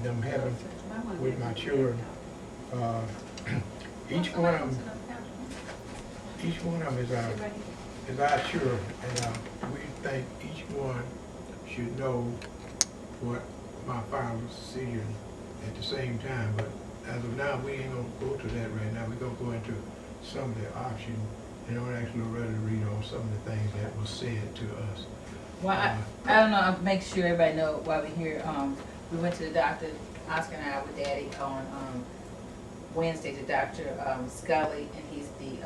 them having with my children. Uh, each one of them, is our children, and we think each one should know what my father's seeing at the same time. But as of now, we ain't gonna go to that right now. We're gonna go into some of the options, and I'm actually ready to read on some of the things that was said to us. Well, I don't know. I'll make sure everybody know why we're here. We went to the doctor, Oscar and I with Daddy on Wednesday to Dr. Scully, and he's the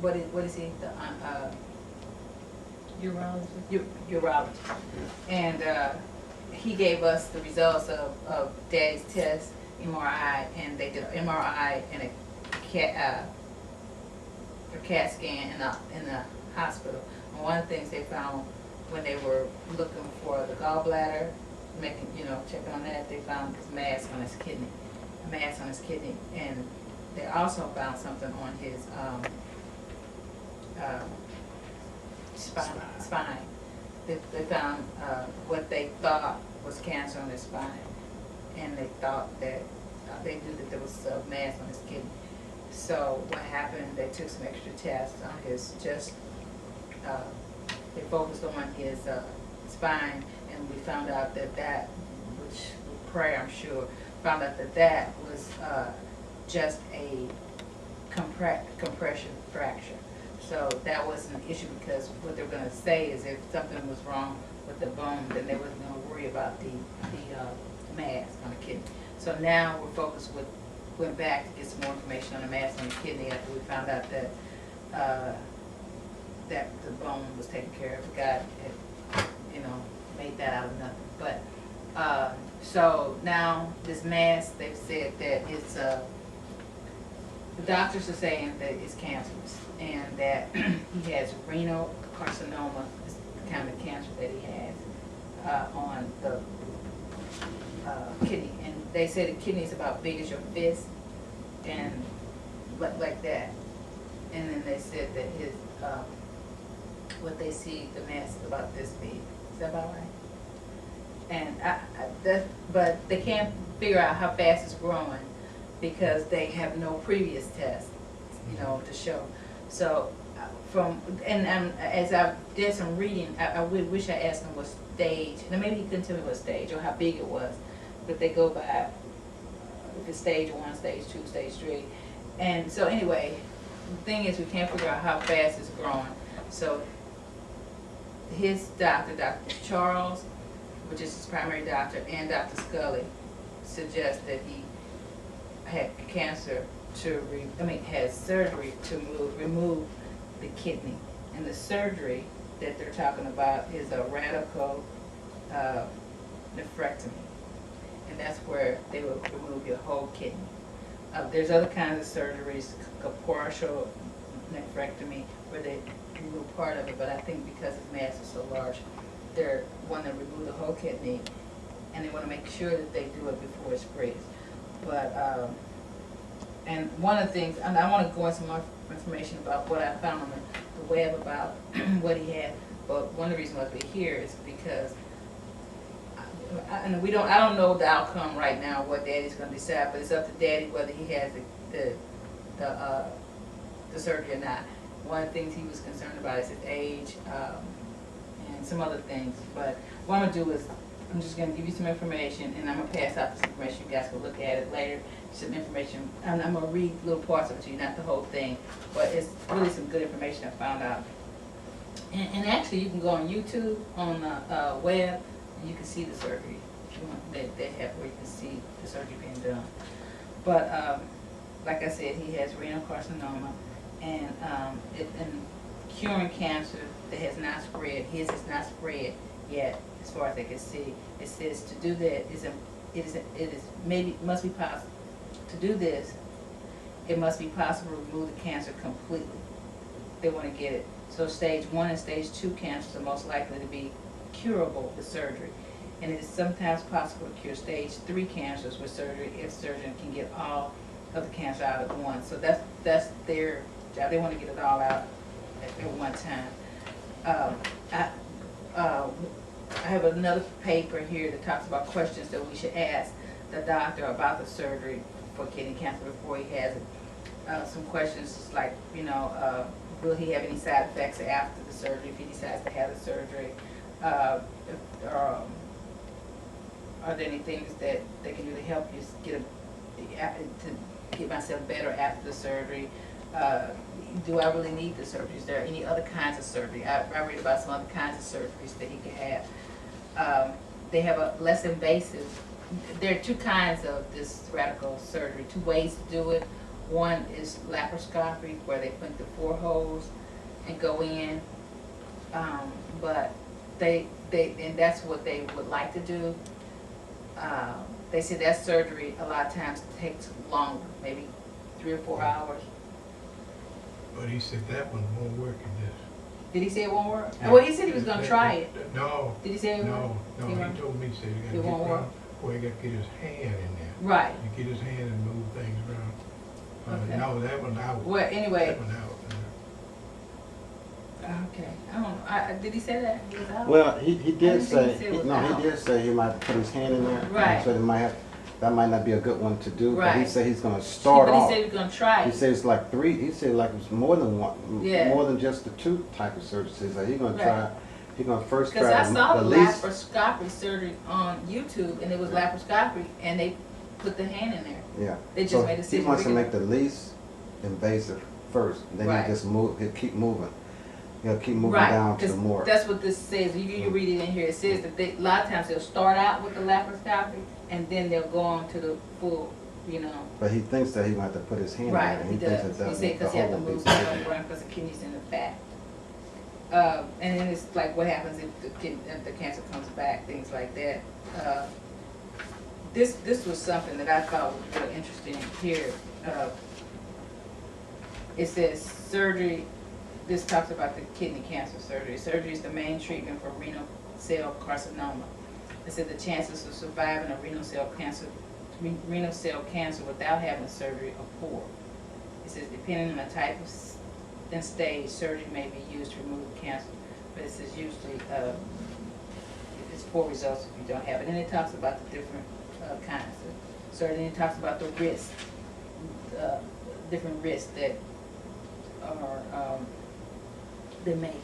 what is he, the urologist, and he gave us the results of Daddy's test, MRI, and they did an MRI and a CAT scan in the hospital. And one of the things they found when they were looking for the gallbladder, checking on that, they found this mass on his kidney, and they also found something on his spine. They found what they thought was cancer on his spine, and they thought that they knew that there was a mass on his kidney. So what happened, they took some extra tests on his they focused on his spine, and we found out that, which we pray, I'm sure, found out that was just a compression fracture. So that wasn't an issue, because what they're going to say is if something was wrong with the bone, then they wasn't going to worry about the mass on the kidney. So now we're focused went back to get some more information on the mass on the kidney after we found out that that the bone was taken care of. God had, made that out of nothing. But so now this mass, they've said that it's the doctors are saying that it's cancerous, and that he has renal carcinoma, is the kind of cancer that he has on the kidney. And they say the kidney is about big as your fist, and like that. And then they said that his what they see, the mass is about this big. Is that about right? And but they can't figure out how fast it's growing, because they have no previous tests, to show. So as I did some reading, I wish I asked him what stage. Now maybe he couldn't tell me what stage or how big it was, but they go by if it's stage 1, stage 2, stage 3. And so anyway, the thing is, we can't figure out how fast it's growing. So his doctor, Dr. Charles, which is his primary doctor, and Dr. Scully suggest that he had cancer had surgery to remove the kidney. And the surgery that they're talking about is a radical nephrectomy. And that's where they will remove your whole kidney. There's other kinds of surgeries, a partial nephrectomy, where they remove part of it, but I think because his mass is so large, they want to remove the whole kidney, and they want to make sure that they do it before it spreads. But and one of the things, and I want to go into some more information about what I found on the web about what he had. But one of the reasons why we're here is because I don't know the outcome right now, what Daddy's going to decide, but it's up to Daddy whether he has the surgery or not. One of the things he was concerned about is his age and some other things. But what I'm going to do is I'm just going to give you some information, and I'm going to pass out this information. You guys can look at it later. Some information, and I'm going to read little parts of it to you, not the whole thing, but it's really some good information I found out. And actually, you can go on YouTube, on the web, and you can see the surgery if you want. They have where you can see the surgery being done. But like I said, he has renal carcinoma, and curing cancer that has not spread. His has not spread yet, as far as they can see. It says to do that must be possible. To do this, it must be possible to remove the cancer completely. They want to get it. So stage 1 and stage 2 cancers are most likely to be curable with surgery. And it is sometimes possible to cure stage 3 cancers with surgery if surgeon can get all of the cancer out at once. So that's their job. They want to get it all out at one time. I have another paper here that talks about questions that we should ask the doctor about the surgery for kidney cancer before he has it. Some questions like, will he have any side effects after the surgery if he decides to have the surgery? Are there any things that they can do to help you to get myself better after the surgery? Do I really need the surgery? Is there any other kinds of surgery? I read about some other kinds of surgeries that he could have. They have a less invasive. There are two kinds of this radical surgery, two ways to do it. One is laparoscopy, where they put the 4 holes and go in, but and that's what they would like to do. They say that surgery a lot of times takes longer, maybe 3 or 4 hours. But he said that one won't work in this. Did he say it won't work? Yeah. Well, he said he was gonna try it. No. Did he say it No, won't? he told me, he said he It got won't to work? get he got to get his hand in there. Right. You get his hand and move things around. Okay. No, that one out. Well, anyway. That one out. Okay. I don't know. Did he say that? He was out? Well, he I did didn't say, think he said it was out. he did say he might put his hand in there. Right. So that might not be a good one to do, but he Right. said he's gonna start But off. he said he was gonna try He it. said it's like 3, he said like it's more than one, Yeah. more than just the 2 type of surgeries. He said he's gonna Right. try, he's gonna first Because try I saw the the least. laparoscopy surgery on YouTube, and it was laparoscopy, and they put the hand in there. Yeah. They just So made a decision. he wants to We're make the least invasive first, then Right. he just move, he'll keep moving. He'll keep moving Right, down to the 'cause more. that's what this says. You read it in here. It says that a lot of times they'll start out with the laparoscopy, and then they'll go on to the full, But he thinks that he might have to put his hand in Right, there. he thinks does. that He said the because he has to hole will move be some bigger. around because the kidney's in the back. And then it's like what happens if the cancer comes back, things like that. This was something that I thought was real interesting here. It says surgery, this talks about the kidney cancer surgery. Surgery is the main treatment for renal cell carcinoma. It said the chances of surviving a renal cell cancer without having surgery are poor. It says depending on the type of and stage, surgery may be used to remove cancer, but it says usually it's poor results if you don't have it. And it talks about the different kinds of surgery. And it talks about the risks, different risks that are that may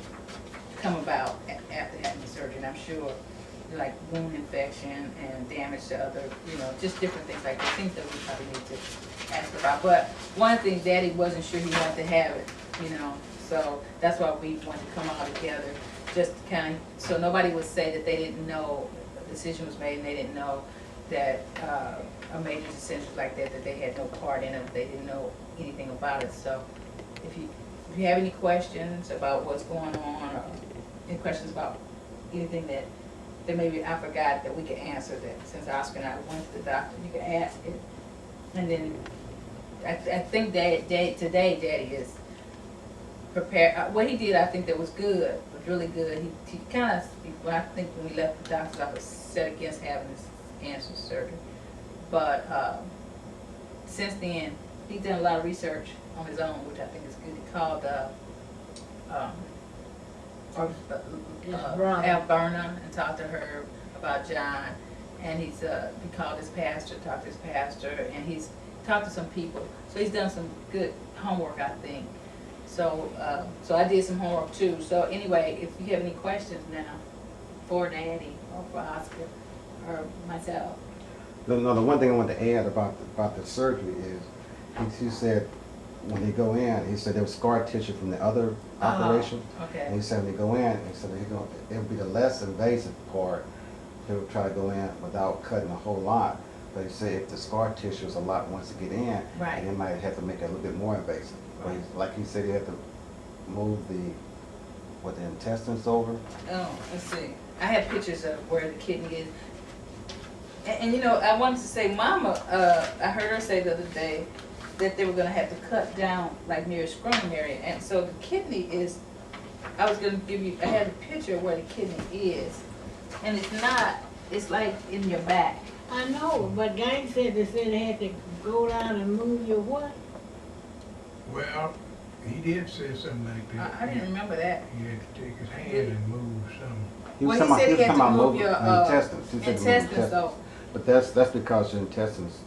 come about after having the surgery. And I'm sure like wound infection and damage to other, just different things like that, things that we probably need to ask about. But one thing, Daddy wasn't sure he wanted to have it, so that's why we wanted to come all together, just to kind of, so nobody would say that they didn't know a decision was made and they didn't know that a major decision like that they had no part in it, they didn't know anything about it. So if you have any questions about what's going on, or any questions about anything that maybe I forgot that we could answer, that since Oscar and I went to the doctor, you could ask it. And then I think today Daddy is prepared. What he did, I think that was good, was really good. He kind of, I think when we left the doctor's office, set against having this cancer surgery. But since then, he's done a lot of research on his own, which I think is good. He called Alberna and talked to her about John, and he called his pastor, talked to his pastor, and he's talked to some people. So he's done some good homework, I think. So I did some homework too. So anyway, if you have any questions now for Daddy or for Oscar or myself. No, the one thing I want to add about the surgery is, he said when they go in, he said there was scar tissue from the other operation. Okay. And he said when they go in, he said it'll be the less invasive part. He'll try to go in without cutting a whole lot. But he said if the scar tissue is a lot once you get in, Right. they might have to make it a little bit more invasive. But like he said, he had to move the intestines over. Oh, let's see. I have pictures of where the kidney is. And I wanted to say, Mama, I heard her say the other day that they were going to have to cut down like near a scrotum area. And so the kidney is, I was going to give you, I had a picture of where the kidney is. And it's not, it's like in your back. I know, but Guyton said they had to go down and move your what? Well, he did say something like that. I didn't remember that. He had to take his hand and move some. He was Well, talking he about, said he had to about move moving your, intestines. He said to move intestines, though. But that's because your intestines,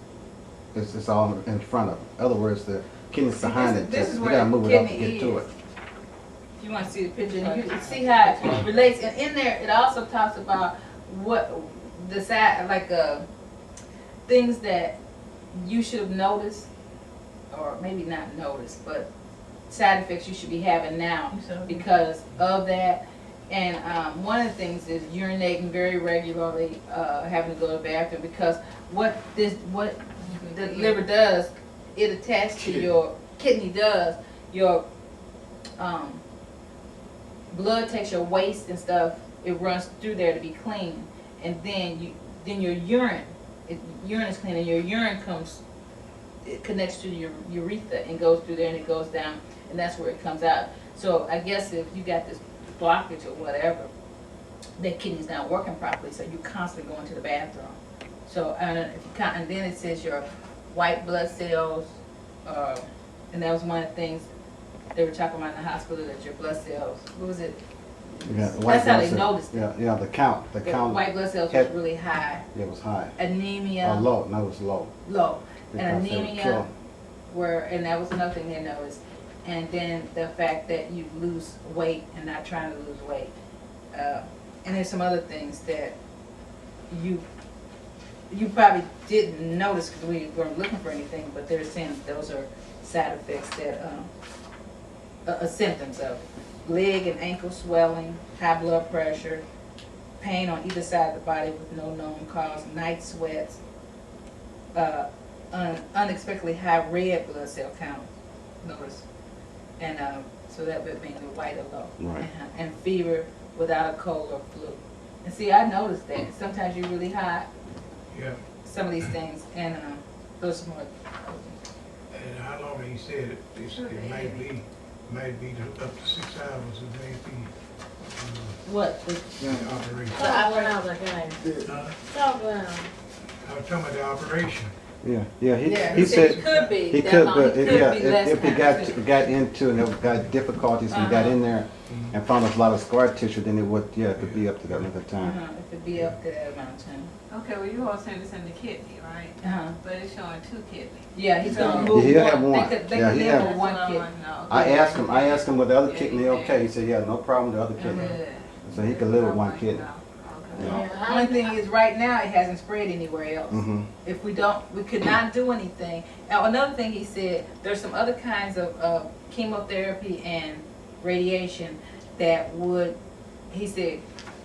it's all in front of it. In other words, the kidneys See, behind the this is intestines. You where gotta the move it up to kidney get to is. it. If you wanna see the picture, and you can see how it relates, and in there, it also talks about what, the side, like, things that you should have noticed, or maybe not noticed, but side effects you should be having now because of that. And one of the things is urinating very regularly, having to go to the bathroom, because what the liver does, it attaches to your kidney does, your blood takes your waste and stuff, it runs through there to be clean, and then your urine is clean, and your urine it connects to your urethra and goes through there, and it goes down, and that's where it comes out. So I guess if you got this blockage or whatever, that kidney's not working properly, so you're constantly going to the bathroom. So and then it says your white blood cells, and that was one of the things they were talking about in the hospital, that your blood cells, what was it? Yeah, That's how they noticed it. Yeah, the count. The white blood cells was had- really high. It was high. Anemia. Low. No, it was low. Low. And Because they would anemia, kill. and that was another thing they noticed. And then the fact that you lose weight and not trying to lose weight. And there's some other things that you probably didn't notice because we weren't looking for anything, but they're saying those are side effects that, symptoms of leg and ankle swelling, high blood pressure, pain on either side of the body with no known cause, night sweats, unexpectedly high red blood cell count, notice, and so that would mean the white or low, Right. and fever without a cold or flu. And see, I noticed that sometimes you're really hot, Yeah, some of these things, and those are more. and how long he said it, it might be up to 6 hours, it may be, What? the operation. Talk loud, guys. Talk loud. I was talking about the operation. Yeah. He said said it could be he that could, long. but It could be less if he time, too. got into and it got difficulties and got in there and found a lot of scar tissue, then it would it could be up to that length of time. It could be up to that amount of time. Okay, well, you all saying it's in the kidney, right? But it's showing 2 kidneys. Yeah, he's gonna Yeah, move he'll one. have one. They could Yeah, he live have- with That's one what I kid. want to know. I asked him with the other Yeah, kidney, yeah. okay. He said, yeah, no problem with the other kidney. Good. So he could live with one Okay. kidney. Okay. Yeah. Only thing is, right now, it hasn't spread anywhere else. Mhm. If we could not do anything. Now, another thing he said, there's some other kinds of chemotherapy and radiation that would, he said,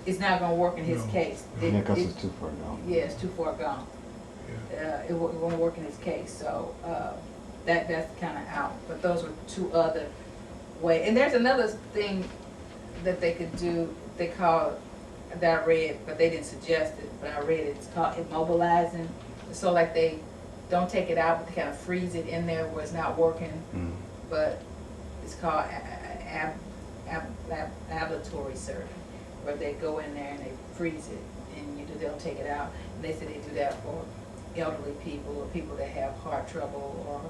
it's not gonna work in his No. case. Yeah, because it's too far gone. Yeah, it's too far gone. Yeah. It won't work in his case, so, that's kinda out. But those were 2 other ways. And there's another thing that they could do, they call, that I read, but they didn't suggest it, but I read it, it's called immobilizing. So like they don't take it out, but they kind of freeze it in there where it's not working, Mm. but it's called ablatory surgery, where they go in there and they freeze it, and they don't take it out. And they say they do that for elderly people or people that have heart trouble or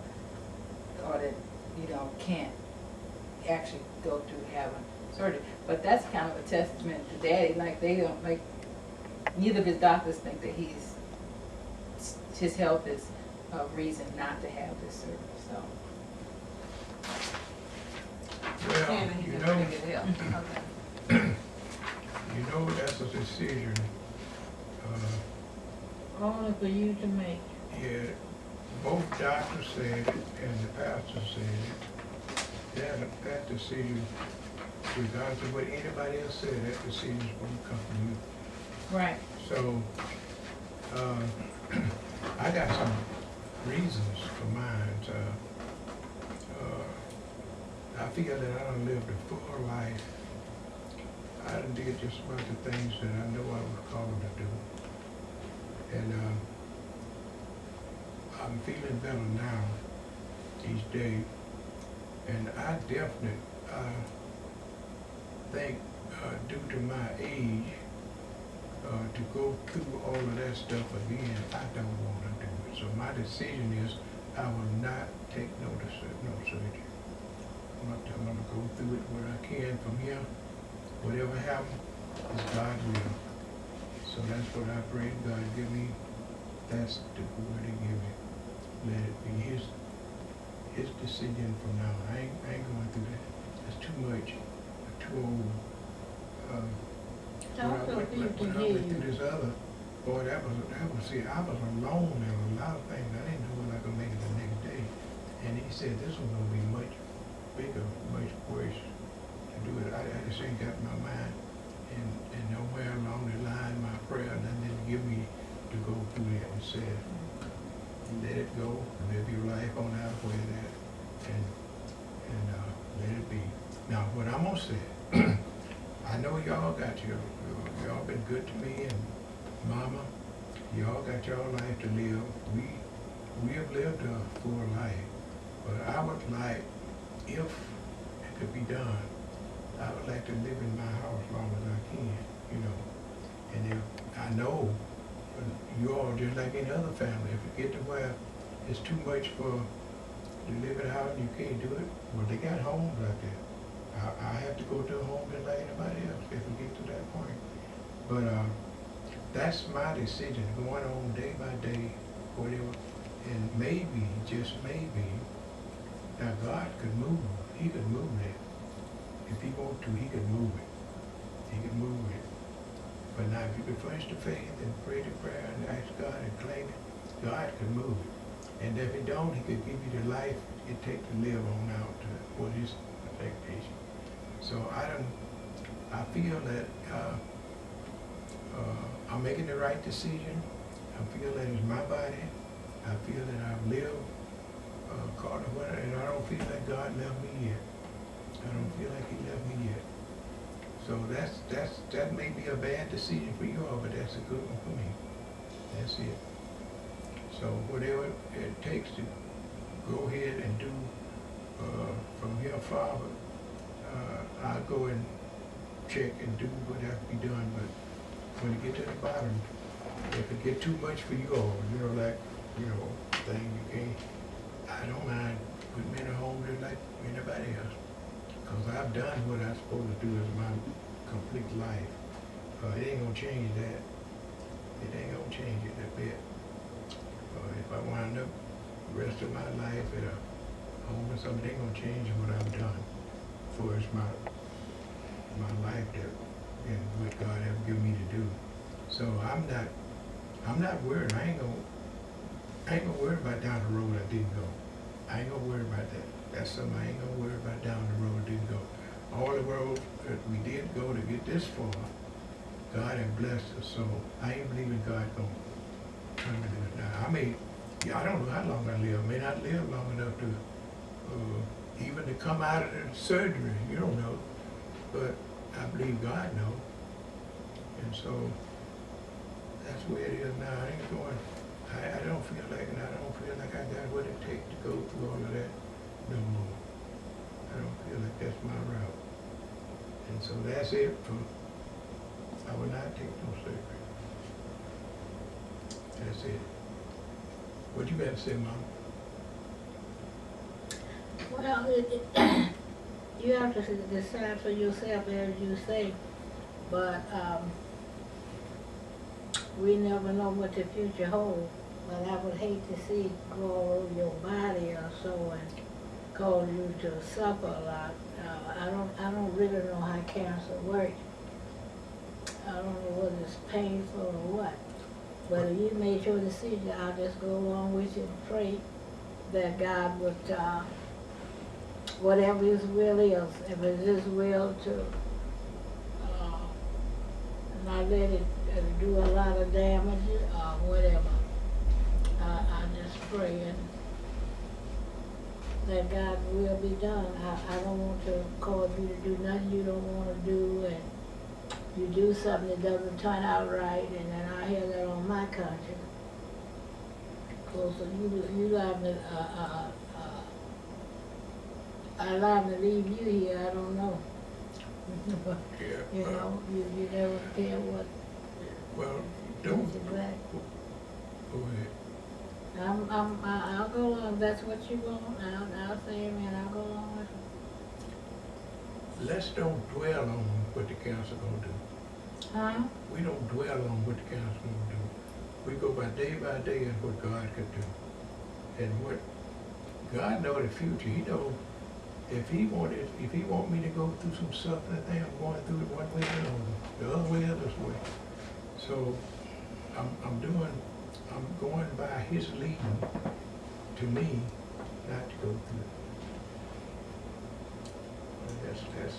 that, can't actually go through having surgery. But that's kind of a testament to Daddy, like they don't, like, neither of his doctors think that his health is a reason not to have this surgery, so. Well, Saying that he's you in know, pretty good health. Okay. that's a decision, Only for you to make. yeah, both doctors said it and the pastor said it. That decision, regardless of what anybody else said, that decision is going to come from you. Right. So, I got some reasons for mine. I feel that I done lived a full life. I done did just about the things that I know I was called to do. And I'm feeling better now, each day. And I definitely think, due to my age, to go through all of that stuff again, I don't want to do it. So my decision is I will not take no surgery. I'm gonna go through it where I can from here. Whatever happens, It's God's will. So that's what I pray to God, give me, that's the word he give me. Let it be his decision from now. I ain't going through that. That's too much. I'm too old. Talk so When people I can hear went through you. this other, boy, that was, see, I was alone in a lot of things. I didn't know when I could make it the next day. And he said, this was gonna be much bigger, much worse to do it. I just ain't got my mind. And nowhere along the line, my prayer, nothing didn't give me to go through that. It said, let it go, live your life on out where it at, and let it be. Now, what I'm gonna say, I know y'all got y'all been good to me, and mama, y'all got y'all life to live. We have lived a full life, but I would like, if it could be done, I would like to live in my house as long as I can, you know. And if I know you all, just like any other family, if it get to where it's too much for to live in a house and you can't do it, well, they got homes out there. I have to go to a home just like anybody else if we get to that point. But that's my decision, going on day by day, whatever. And maybe, just maybe, now God could move. He could move that. If he wanted to, he could move it. He could move it. But now if you could flinch the faith and pray the prayer and ask God and claim it, God could move it. And if he don't, he could give you the life it takes to live on out to what his expectation. So I feel that I'm making the right decision. I feel that it's my body. I feel that I've lived caught of what, and I don't feel like God left me yet. I don't feel like he left me yet. So that may be a bad decision for you all, but that's a good one for me. That's it. So whatever it takes to go ahead and do from here forward, I'll go and check and do what has to be done. But when you get to the bottom, if it get too much for you all, like, thing you can't, I don't mind putting me in a home just like anybody else. Because I've done what I'm supposed to do as my complete life. It ain't gonna change that. It ain't gonna change it a bit. If I wind up the rest of my life at a home or something, it ain't gonna change what I've done for as my life that and what God has given me to do. So I'm not worried. I ain't gonna worry about down the road I didn't go. I ain't gonna worry about that. That's something I ain't gonna worry about down the road I didn't go. All the roads that we did go to get this far, God has blessed us. So I ain't believing God gonna come to do it now. I don't know how long I live. I may not live long enough to even to come out of the surgery. You don't know, but I believe God knows. And so that's where it is now. I ain't going. I don't feel like it. I don't feel like I got what it takes to go through all of that no more. I don't feel like that's my route. And so that's it for, I will not take no surgery. That's it. What you got to say, Mom? Well, you have to decide for yourself, as you say, but we never know what the future holds. But I would hate to see it go all over your body or so and cause you to suffer a lot. I don't really know how cancer works. I don't know whether it's painful or what. But if you made your decision, I'll just go along with you and pray that God would, whatever his will is, if it's his will to not let it do a lot of damage or whatever, I just pray and that God's will be done. I don't want to cause you to do nothing you don't want to do, and you do something that doesn't turn out right, and then I hear that on my conscience. So you allow me, I allow me to leave you here, I don't know. Yeah. You know, you never care what. Well, don't. Exactly. Go ahead. I'll go along, that's what you want, I'll say amen, I'll go along with it. Let's don't dwell on what the council gonna do. Huh? We don't dwell on what the council gonna do. We go by day and what God could do. And what, God know the future. He know if he want me to go through some suffering, I think I'm going through it one way or the other way or this way. So I'm going by his leading to me not to go through it.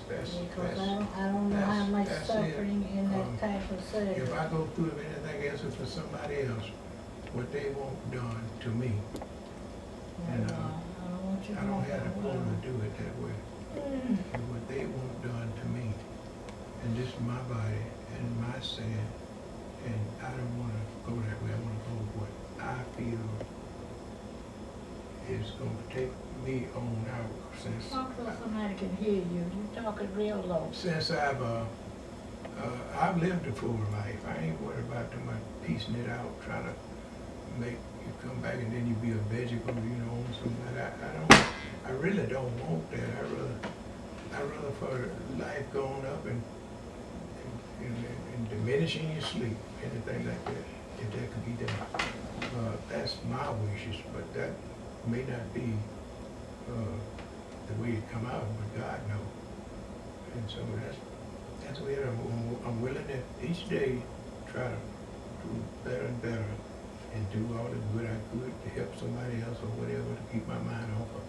Because I don't know how much that's it. suffering in that type of surgery. If I go through anything else, it's for somebody else, what they want done to me. And I don't want you I don't have the power going to do it that way. And what they want done to me, and this is my body and my sin, and I don't wanna go that way. I wanna go what I feel is gonna take me on out since. Talk so somebody can hear you. You're talking real low. Since I've lived a full life, I ain't worried about too much piecing it out, trying to make you come back and then you be a vegetable, you know, something like that. I really don't want that. I rather for life going up and diminishing your sleep, anything like that, if that could be done. That's my wishes, but that may not be the way it come out, but God knows. And so that's where I'm willing to each day try to do better and better and do all the good I could to help somebody else or whatever, to keep my mind off of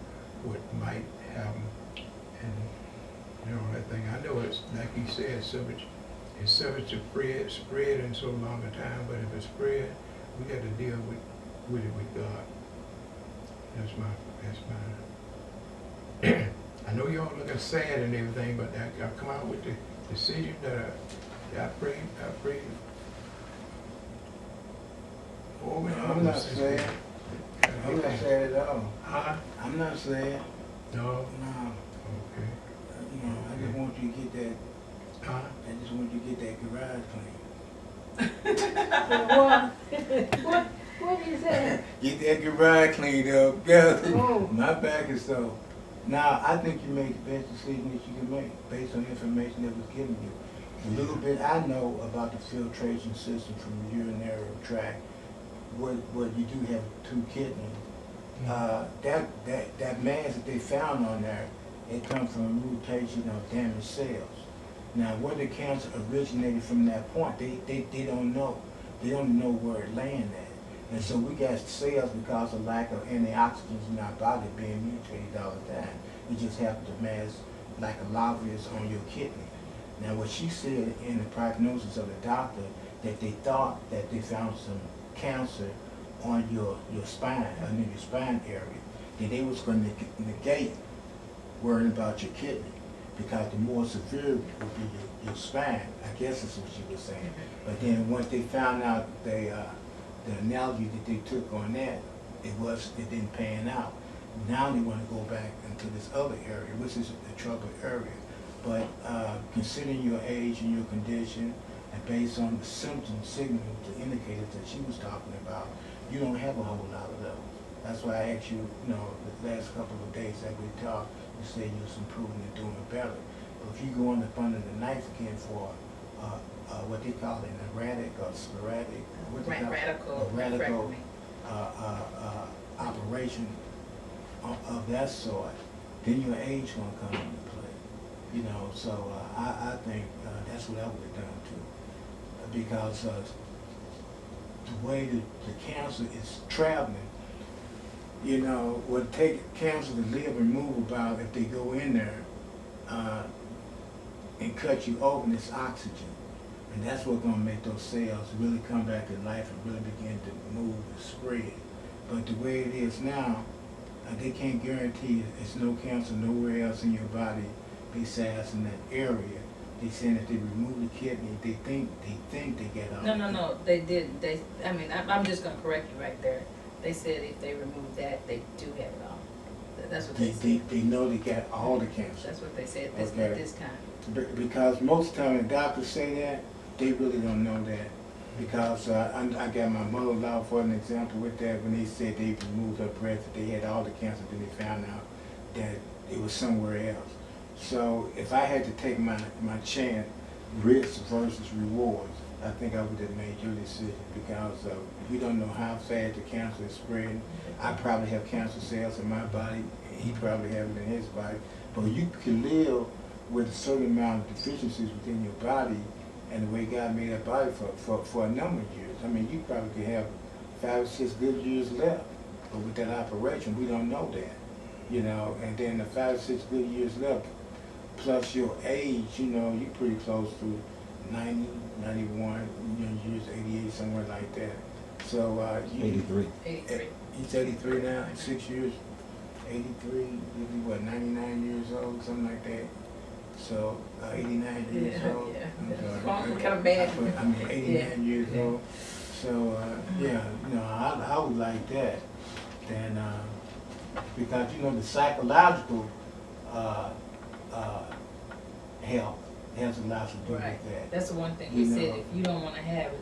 what might happen. And you know, that thing, I know it's like he said, it's subject to spread in so long a time, but if it's spread, we got to deal with it with God. That's my I know y'all looking sad and everything, but I come out with the decision that I prayed over and over. I'm not sad. I'm not sad at all. Huh? I'm not sad. No? No. Okay. You know, I just want you to get that. Huh? I just want you to get that garage clean. What did you say? Get that garage cleaned up. Yeah. Oh. My back is so. Now, I think you made the best decision that you can make based on the information that was given you. A little bit I know about the filtration system from the urinary tract. What you do have 2 kidneys. That mass that they found on there, it comes from a mutation of damaged cells. Now, where the cancer originated from that point, they don't know. They don't know where it landed at. And so we got cells because of lack of antioxidants in our body being mutated all the time. It just happened to mass like a lavas on your kidney. Now, what she said in the prognosis of the doctor, that they thought that they found some cancer on your spine, under your spine area, that they was going to negate worrying about your kidney, because the more severe would be your spine. I guess that's what she was saying. But then once they found out the analogy that they took on that, it didn't pan out. Now they want to go back into this other area, which is the trouble area. But considering your age and your condition, and based on the symptoms, signals, the indicators that she was talking about, you don't have a whole lot of those. That's why I asked you, the last couple of days that we talked, you said you was improving and doing better. But if you go on up under the knife again for what they call an erratic or sporadic, radical operation of that sort, then your age gonna come into play. So I think that's what I would have done too, because the way the cancer is traveling, would take cancer to live and move about if they go in there and cut you open, it's oxygen. And that's what's going to make those cells really come back to life and really begin to move and spread. But the way it is now, they can't guarantee there's no cancer nowhere else in your body besides in that area. They saying if they remove the kidney, they think they get out. No, they didn't. I'm just gonna correct you right there. They said if they remove that, they do have it all. That's what they said. They know they got all the cancer. That's what they said at this time. Because most of the time when doctors say that, they really don't know that. Because I got my mother-in-law for an example with that, when they said they removed her breast, that they had all the cancer, then they found out that it was somewhere else. So if I had to take my chance, risk versus rewards, I think I would have made your decision because we don't know how fast the cancer is spreading. I probably have cancer cells in my body. He probably have it in his body. But you can live with a certain amount of deficiencies within your body and the way God made that body for a number of years. I mean, you probably could have 5 or 6 good years left. But with that operation, we don't know that, you know. And then the 5 or 6 good years left, plus your age, you know, you're pretty close to 90, 91, you know, years 88, somewhere like that. So you 83. 83. He's 83 now, 6 years. 83, you'll be what, 99 years old, something like that. So 89 years Yeah, old. yeah. I'm Well, sorry. we kinda bad. I mean, 89 Yeah. years old. So yeah, you know, I would like that. Then because you know the psychological health has a lot to do Right. with that. That's the one thing You he said, know. if you don't wanna have it,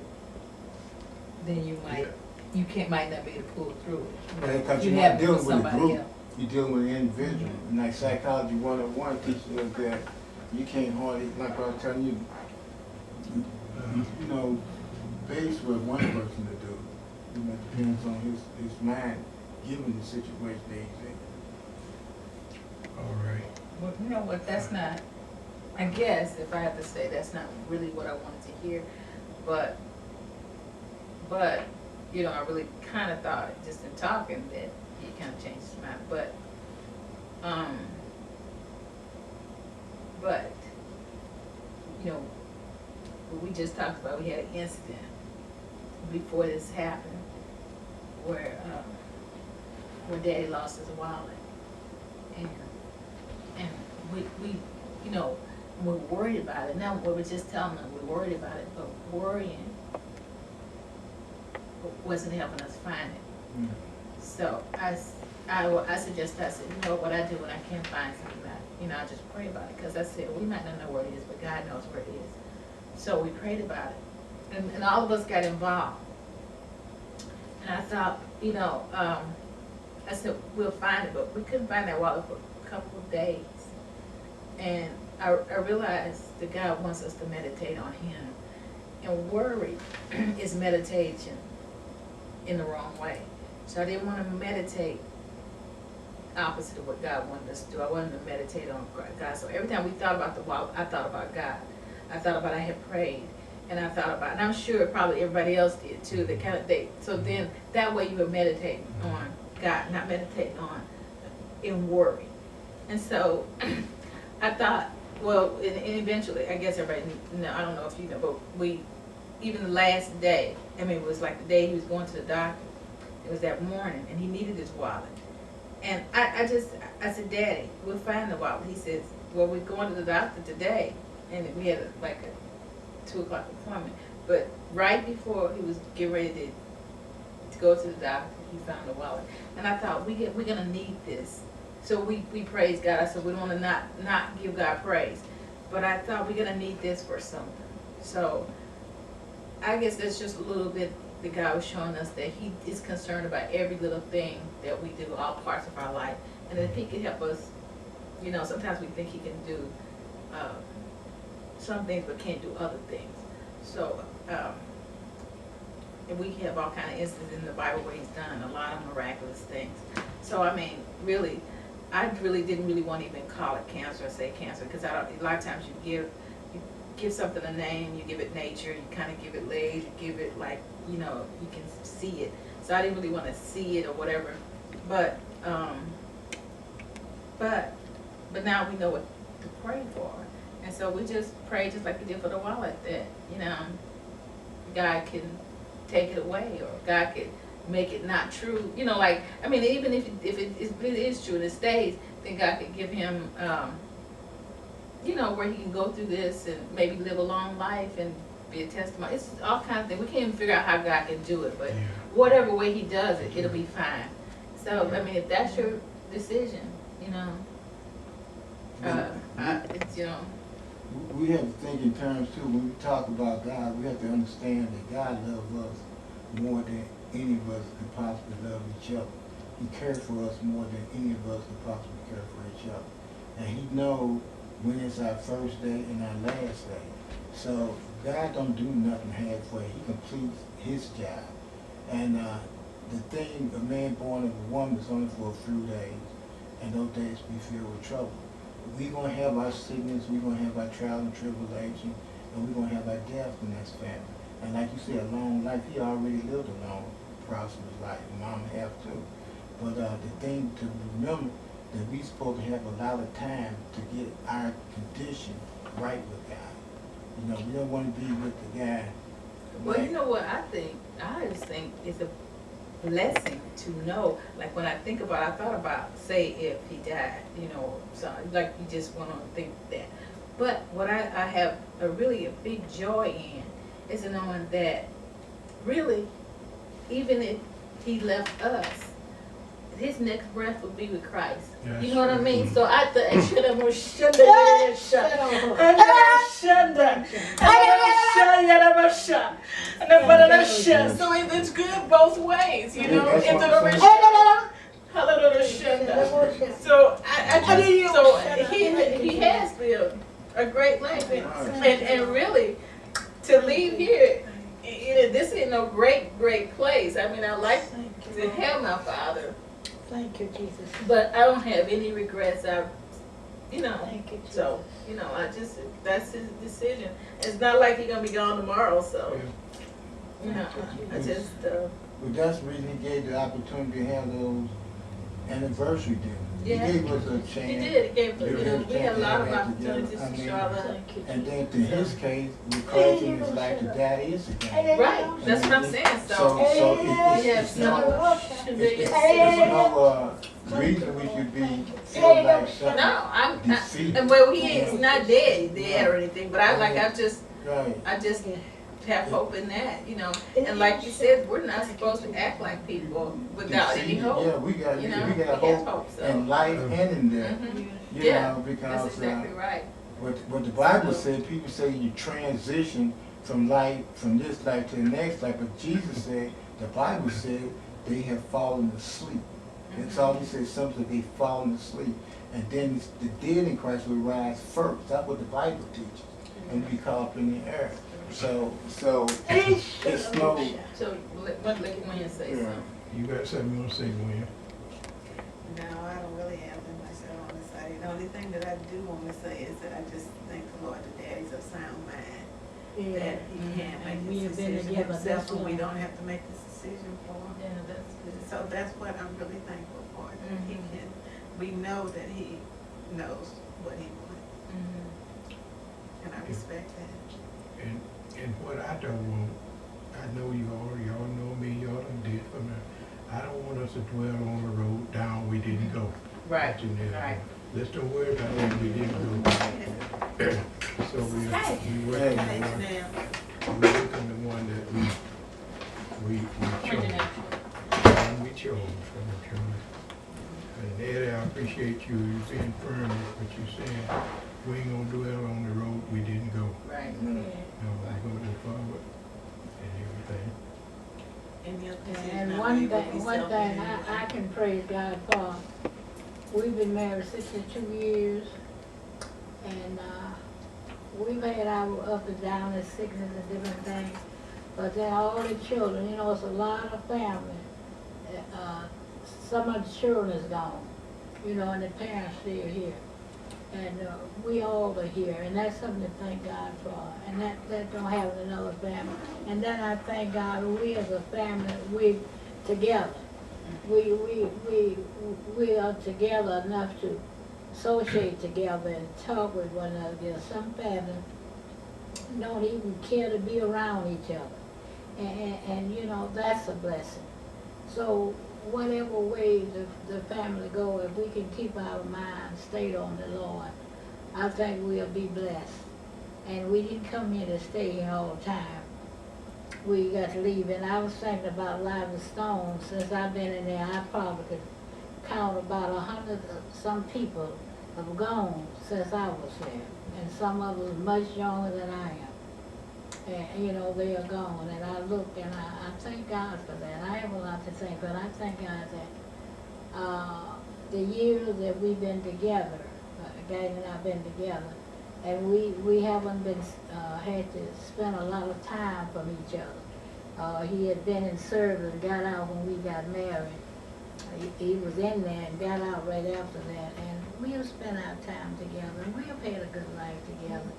then you might, you might not be able to pull through it. Because You you're have not it dealing with with a somebody group, else. you're dealing with an individual. And like Psychology 101 teaches us that you can't hardly, like I was telling you, you know, base what one person to do. You know, it depends on his mind, given the situation that he's in. All right. Well, you know what, that's not, I guess, if I have to say, that's not really what I wanted to hear, but, you know, I really kinda thought, just in talking, that he kinda changed his mind, but, you know, what we just talked about, we had an incident before this happened, where Daddy lost his wallet, and we, you know, we're worried about it. Now, we were just telling them we're worried about it, but worrying wasn't helping us find it. So I suggested, I said, you know what I do when I can't find something, I just pray about it. Because I said, we might not know where it is, but God knows where it is. So we prayed about it. And all of us got involved. And I thought, I said, we'll find it, but we couldn't find that wallet for a couple of days. And I realized that God wants us to meditate on Him. And worry is meditation in the wrong way. So I didn't want to meditate opposite of what God wanted us to do. I wanted to meditate on God. So every time we thought about the wallet, I thought about God. I thought about I had prayed. And I thought about, and I'm sure probably everybody else did too. So then that way you were meditating on God, not meditating on in worry. And so I thought, well, and eventually, I guess everybody, I don't know if you know, but even the last day, it was like the day he was going to the doctor. It was that morning, and he needed his wallet. And I said, Daddy, we'll find the wallet. He says, well, we're going to the doctor today. And we had a 2 o'clock appointment. But right before he was getting ready to go to the doctor, he found the wallet. And I thought, we're going to need this. So we praised God. I said, we don't want to not give God praise. But I thought, we're going to need this for something. So I guess that's just a little bit that God was showing us, that He is concerned about every little thing that we do, all parts of our life. And if He can help us, sometimes we think He can do some things but can't do other things. So, and we have all kind of instances in the Bible where He's done a lot of miraculous things. So, really, I really didn't want to even call it cancer or say cancer, because a lot of times you give something a name, you give it nature, you kind of give it legs, you give it you can see it. So I didn't really want to see it or whatever, but now we know what to pray for. And so we just pray just like we did for the wallet, that, God can take it away, or God can make it not true. Even if it really is true and it stays, then God can give him, where he can go through this and maybe live a long life and be a testimony. It's all kinds of things. We can't even figure out how God can do it, but whatever way he does it, it'll be fine. So, if that's your decision, We have to think in terms too, when we talk about God, we have to understand that God loves us more than any of us could possibly love each other. He cares for us more than any of us could possibly care for each other. And He knows when it's our first day and our last day. So God don't do nothing halfway. He completes his job. And the thing, a man born of a woman is only for a few days, and those days be filled with trouble. We're going to have our sickness, we're going to have our trial and tribulation, and we're going to have our death in this family. And like you said, a long life, he already lived a long, prosperous life. Mom have too. But the thing to remember that we supposed to have a lot of time to get our condition right with God. You know, we don't want to be with the guy. Well, that- you know what I think? I just think it's a blessing to know. Like when I think about, I thought about, say, if he died, you know, so like you just want to think that. But what I have a really a big joy in is knowing that really, even if he left us, his next breath would be with Christ. Yes. You know what I mean? So I thought, so it's good both ways, you know. That's And what the I'm saying. Hallelujah. So he has lived a great life, and really to leave here, this ain't no great place. I mean, I like to have my father, Thank you, Jesus. but I don't have any regrets. You know, Thank you, Jesus. so you know, that's his decision. It's not like he's gonna be gone tomorrow, so you know, I just. But that's the reason he gave the opportunity to have those anniversary dinners. Yeah. He gave us a chance. He did. It gave, you know, we had a lot of to have that opportunities together. I to mean, show our love. Thank you, And then Jesus. to his case, we're causing his life to die is again. Right, that's what I'm saying, So so. it's no, reason we should be feel like something. No, I'm, defeated. and well, he's not dead or anything, but I just Right. have hope in that, you know. And like you said, we're not supposed to act like people without any Defeated. hope. Yeah, we got, You know, we got we have hope hope, so. in life and in death. Mhm. You Yeah, know, that's because exactly right. what the Bible said, people say you transition from life, from this life to the next life, but Jesus said, the Bible said, they have fallen asleep. That's all he said, something they've fallen asleep. And then the dead in Christ will rise first. That's what the Bible teaches. And be caught up in the air. So it's no, So, let Gwen say Yeah. something. You got something you want to say, Gwen? No, I don't really have that much that I want to say. The only thing that I do want to say is that I just thank the Lord that Daddy's of sound mind. Yeah. That he can And make we this have been decision together himself, this and we long. don't have to make this decision for him. Yeah, that's good. So that's what I'm really thankful for. That he Mhm. can, we know that he knows what he wants, Mhm. and I respect that. And what I don't want, I know y'all know me, y'all done did for me. I don't want us to dwell on the road down we didn't go. Right, That you never right. go. Let's don't worry about what we didn't go. So we work on the Thanks, one, now. we work on the one that we chose. And we chose from the choice. And Eddie, I appreciate you being firm with what you said. We ain't gonna dwell on the road we didn't go. Right. No, we're gonna go forward and everything. Any other decision And I one made would be thing I can praise God for, we've been married 62 years, and we've had our up and down and sickness and different things, but then all the children, you know, it's a lot of family. Some of the children is gone, you know, and the parents still here. And we all are here, and that's something to thank God for, and that don't happen in another family. And then I thank God we as a family, we together. We are together enough to associate together and talk with one another. There's some families don't even care to be around each other. And you know, that's a blessing. So whatever way the family go, if we can keep our minds stayed on the Lord, I think we'll be blessed. And we didn't come here to stay here all the time. We got to leave, and I was thinking about Lively Stone. Since I've been in there, I probably could count about 100 some people have gone since I was there, and some of them much younger than I am. And, you know, they are gone, and I look and I thank God for that. I have a lot to thank, but I thank God that the years that we've been together, Guyton and I've been together, And we haven't been, had to spend a lot of time from each other. He had been in service, got out when we got married. He was in there and got out right after that, and we have spent our time together, and we have had a good life together.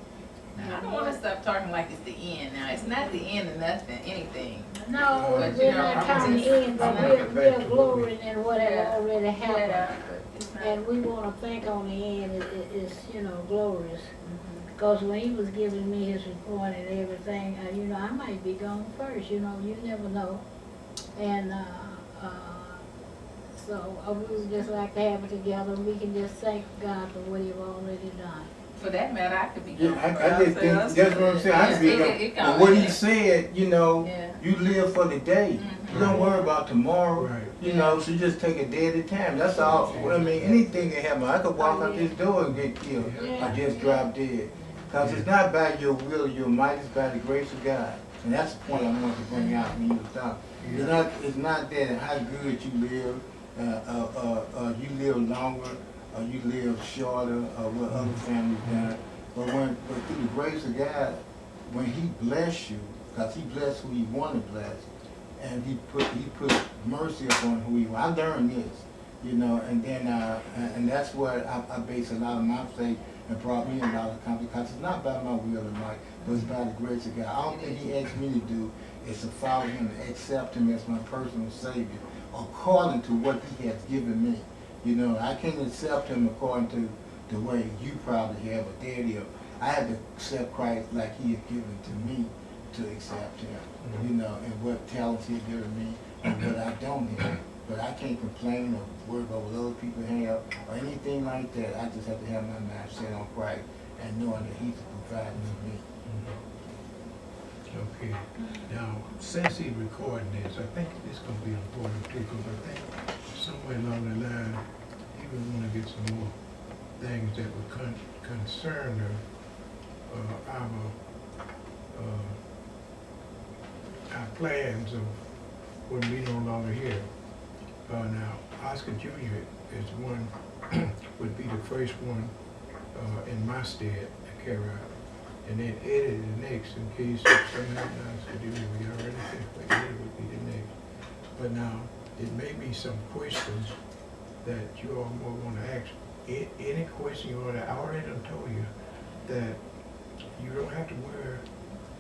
I don't wanna stop talking like it's the end now. It's not the end of nothing, anything. No, But, we're you know, not I'm counting just- in, but I'm we're gonna get back to what glorying in what had Yeah. already happened. Yeah, but it's not. And we wanna think on the end, it's, you know, glorious. Mhm. Because when he was giving me his report and everything, you know, I might be gone first, you know, you never know. And, so we would just like to have it together, we can just thank God for what he's already done. For that matter, I could be Yeah, gone. I just think, that's what I'm saying, I Yeah, think, it but what he yeah. said, you know, Yeah. you live for the day. Mhm. You don't worry about tomorrow, Right. you know, so you just take a day at a time, that's all. I mean, anything can happen, I could walk out this door and get killed, Yeah. or just drop dead. Cause it's not by your will or your might, it's by the grace of God. And that's the point I wanted to bring out when you was talking. It's not that how good you live, you live longer, or you live shorter, or what other families done. But through the grace of God, when he bless you, cause he bless who he want to bless, and he put mercy upon who he want. I learned this, you know, and then, and that's what I base a lot of my faith and brought me a lot of comfort, because it's not by my will and might, but it's by the grace of God. All that he asked me to do is to follow him and accept him as my personal Savior, according to what he has given me. You know, I can't accept him according to the way you probably have a daddy. Or I had to accept Christ like he had given to me to accept him, you know, and what talents he had given me and what I don't have. But I can't complain or worry about what other people have or anything like that. I just have to have my mind set on Christ and knowing that he's providing for me. Okay, now, since he's recording this, I think this gonna be important too, because I think somewhere along the line, he would wanna get some more things that would concern our plans of when we no longer here. Now, Oscar Jr. is one, would be the first one in my stead to carry out. And then Eddie the next, in case something happens to do, we already think that Eddie would be the next. But now, it may be some questions that you all more want to ask. Any question you want to, I already done told you that you don't have to worry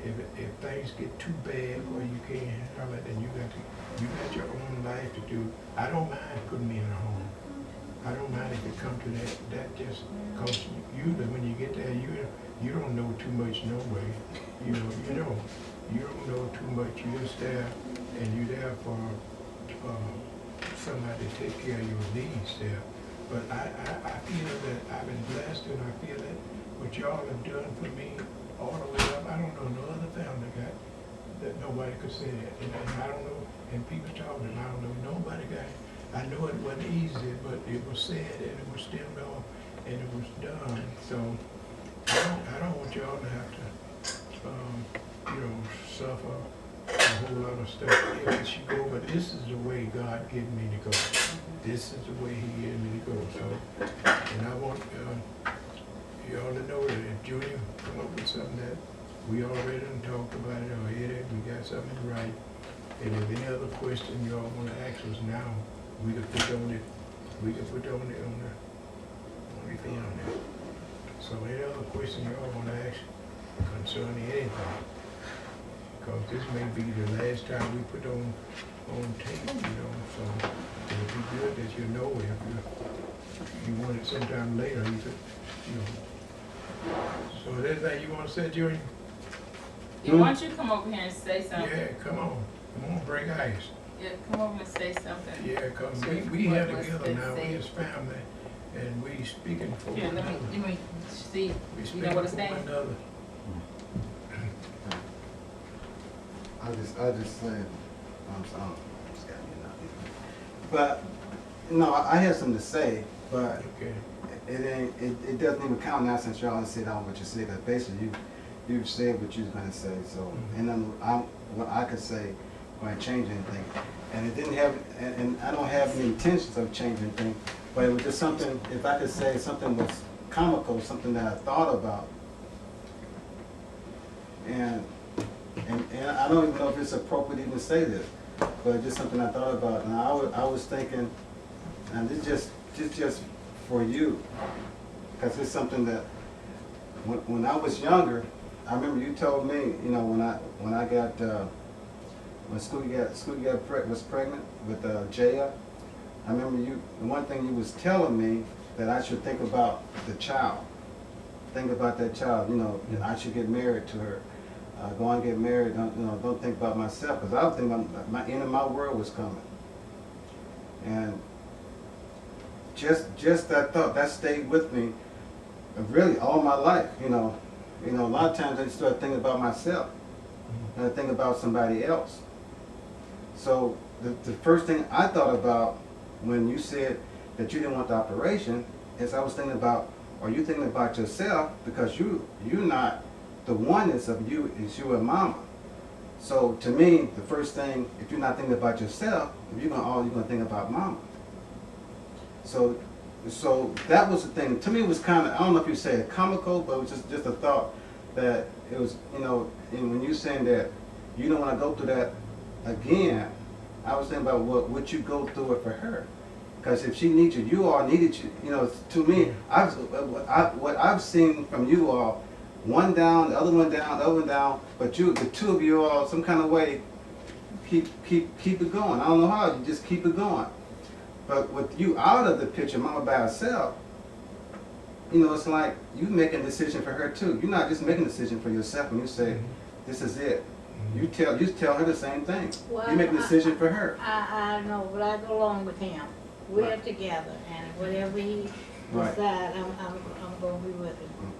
if things get too bad or you can't handle it, then you got your own life to do. I don't mind putting me in a home. I don't mind if it come to that just, cause usually when you get there, you don't know too much no way. You don't know too much. You're just there, and you're there for somebody to take care of your needs there. But I feel that I've been blessed, and I feel that what y'all have done for me all the way up, I don't know no other family got that nobody could say that. And I don't know, and people talking, I don't know nobody got it. I know it wasn't easy, but it was said, and it was stemmed off, and it was done. So I don't want y'all to have to, suffer a whole lot of stuff if it should go. But this is the way God gave me to go. This is the way He gave me to go. So, and I want y'all to know that if Junior come up with something that we already done talked about it, or Eddie, we got something right. And if any other question y'all want to ask us now, we can put on it. We can put on it on the thing on there. So any other question y'all want to ask concerning anything? Because this may be the last time we put on tape, so it'd be good that you know if you want it sometime later, you could. So is there anything you want to say, Junior? Yeah, why don't you come over here and say something? Yeah, come on, break ice. Yeah, come over and say something. Yeah, because So we what have was together it now, we say? as family, and we speaking for Here, one let another. me see. We You speaking know what it's for saying? one another. I just said, but, no, I have something to say, but Okay. it doesn't even count now since y'all said all what you said, because basically you've said what you was gonna say, so, and then what I could say, going to change anything. And it didn't have, and I don't have any intentions of changing anything, but it was just something, if I could say something was comical, something that I thought about And, and I don't even know if it's appropriate to even say this, but it's just something I thought about. And I was thinking, and this just for you, because it's something that when I was younger, I remember you told me, you know, when I got when Scooty was pregnant with Jaya, I remember the one thing you was telling me that I should think about the child. Think about that child, you know, I should get married to her. Go and get married, don't think about myself, because I was thinking about my end of my world was coming. And just that thought, that stayed with me really all my life, you know. A lot of times I start thinking about myself, and I think about somebody else. So the first thing I thought about when you said that you didn't want the operation is I was thinking about, are you thinking about yourself? Because you're not the oneness of you, is you and mama. So to me, the first thing, if you're not thinking about yourself, you're gonna think about mama. So that was the thing. To me, it was kind of, I don't know if you say it comical, but it was just a thought that it was, and when you saying that you don't want to go through that again, I was thinking about what you go through it for her. Because if she needs you, you all needed you. To me, what I've seen from you all, one down, the other one down, the other one down, but the two of you all, some kind of way, keep it going. I don't know how, you just keep it going. But with you out of the picture, mama by herself, it's like you making a decision for her too. You're not just making a decision for yourself when you say, this is it. You tell her the same thing. Well, you make a decision for her. I know, but I go along with him. We're Right. together, and whatever he Right. decides, I'm gonna be with him.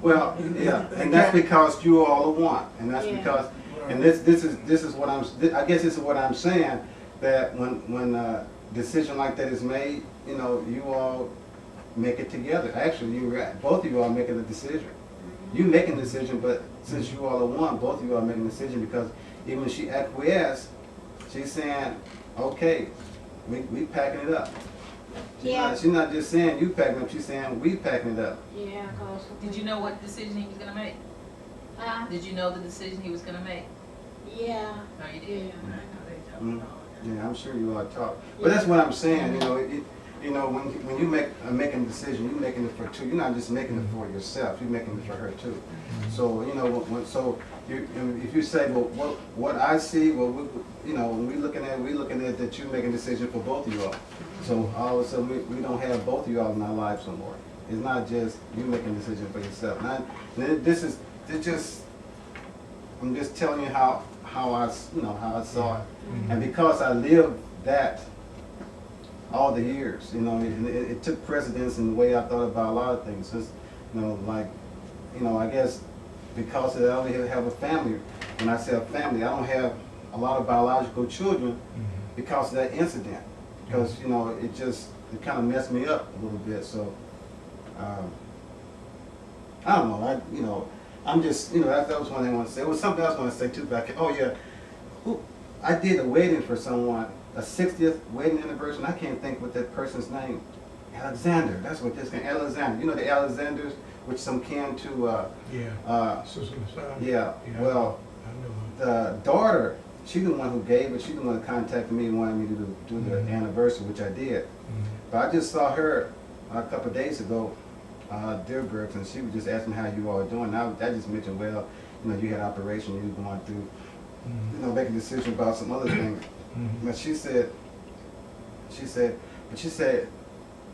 Well, yeah, and that's because you all are one, and that's Yeah. because, and this is what I guess this is what I'm saying, that when a decision like that is made, you all make it together. Actually, both of you are making a decision. You making a decision, but since you all are one, both of you are making a decision, because even when she acquiesced, she's saying, okay, we packing it up. She's not just saying you packing it up, she's saying we packing it up. Yeah, cause. Did you know what decision he was gonna make? Did you know the decision he was gonna make? Yeah. No, you didn't. Mhm. Yeah, I'm sure you all talk. But that's what I'm saying, when you making a decision, you're making it for two. You're not just making it for yourself, you're making it for her too. So, if you say, well, what I see, well, when we looking at that you're making a decision for both of you all. So all of a sudden, we don't have both of you all in our lives no more. It's not just you making a decision for yourself. I'm just telling you how I saw it. And because I lived that all the years, it took precedence in the way I thought about a lot of things. Just, I guess because I only have a family. When I say a family, I don't have a lot of biological children because of that incident. Because, it kind of messed me up a little bit. So, I don't know. I'm just, that was one thing I want to say. There was something else I want to say too back. Oh yeah, I did a wedding for someone, a 60th wedding anniversary. I can't think what that person's name. Alexander. That's what this guy. Alexander. You know the Alexanders, which some kin to. Sister Masada. Yeah. Well, I know her. the daughter, she's the one who gave it. She's the one who contacted me and wanted me to do the anniversary, which I did. But I just saw her a couple of days ago, Dearburg, and she was just asking how you all are doing. I just mentioned, well, you had an operation, you were going through, making a decision about some other things. But she said,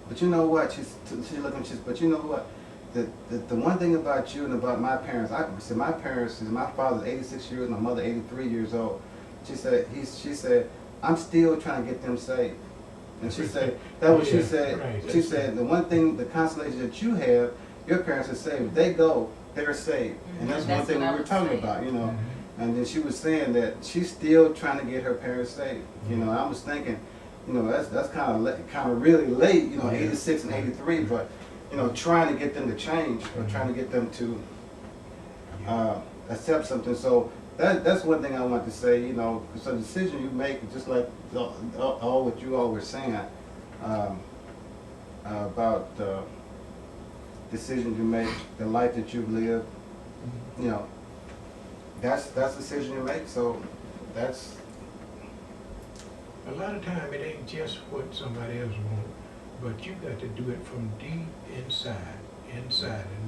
but you know what? She's looking. But you know what? The one thing about you and about my parents, my parents, my father's 86 years, my mother 83 years old. She said, I'm still trying to get them saved. And she said, that was, she said, right. She said, the one thing, the consolation that you have, your parents are saved. If they go, they're saved. And that's one thing we were talking about, And then she was saying that she's still trying to get her parents saved. I was thinking, that's kind of really late, 86 and 83, but, trying to get them to change or trying to get them to accept something. So that's one thing I want to say, it's a decision you make, just like all what you all were saying about decisions you make, the life that you've lived, that's the decision you make, so that's, A lot of time, it ain't just what somebody else want, but you got to do it from deep inside, and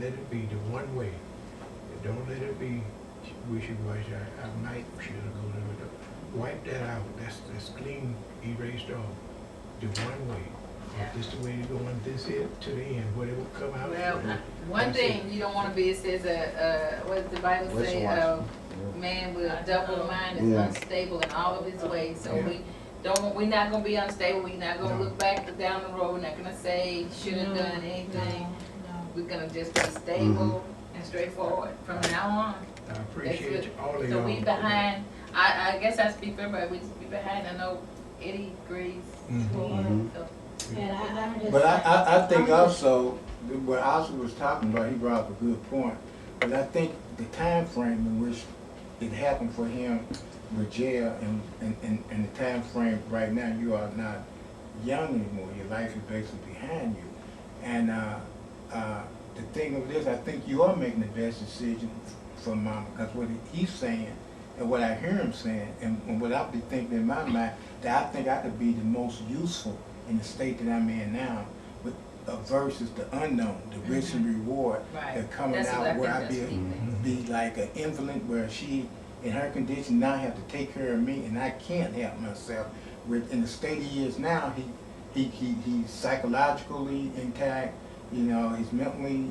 let it be the one way. And don't let it be wishy-washy. I might, should go to it. Wipe that out. That's clean, erased off. The one way. If this the way you're going, this it to the end, whatever come out. Well, one That's thing it. you don't wanna be, it says, what does the Bible say? Wishy-washy. Man with a double mind is Yeah. unstable in all of his ways, so Yeah. we're not gonna be unstable, we're not gonna No. look back down the road, we're not gonna say, should've No, done anything. No, We're gonna just be stable and straightforward from now on. I appreciate That's all of y'all. So we behind, I guess I speak for everybody, we just be behind, I know Eddie agrees. Mhm. Mhm. So, and I'm just. But I think I'm just- also, what Oscar was talking about, he brought up a good point. But I think the time frame in which it happened for him with jail and the time frame right now, you are not young anymore. Your life is basically behind you. And the thing of this, I think you are making the best decision for Mama, because what he's saying and what I hear him saying and what I be thinking in my mind, that I think I could be the most useful in the state that I'm in now, with versus the unknown, the risk and reward right. that coming That's what out where I that's what he thinks. be like an invalid where she, in her condition, now have to take care of me and I can't help myself. With in the state he is now, he's psychologically intact, you know, he's mentally,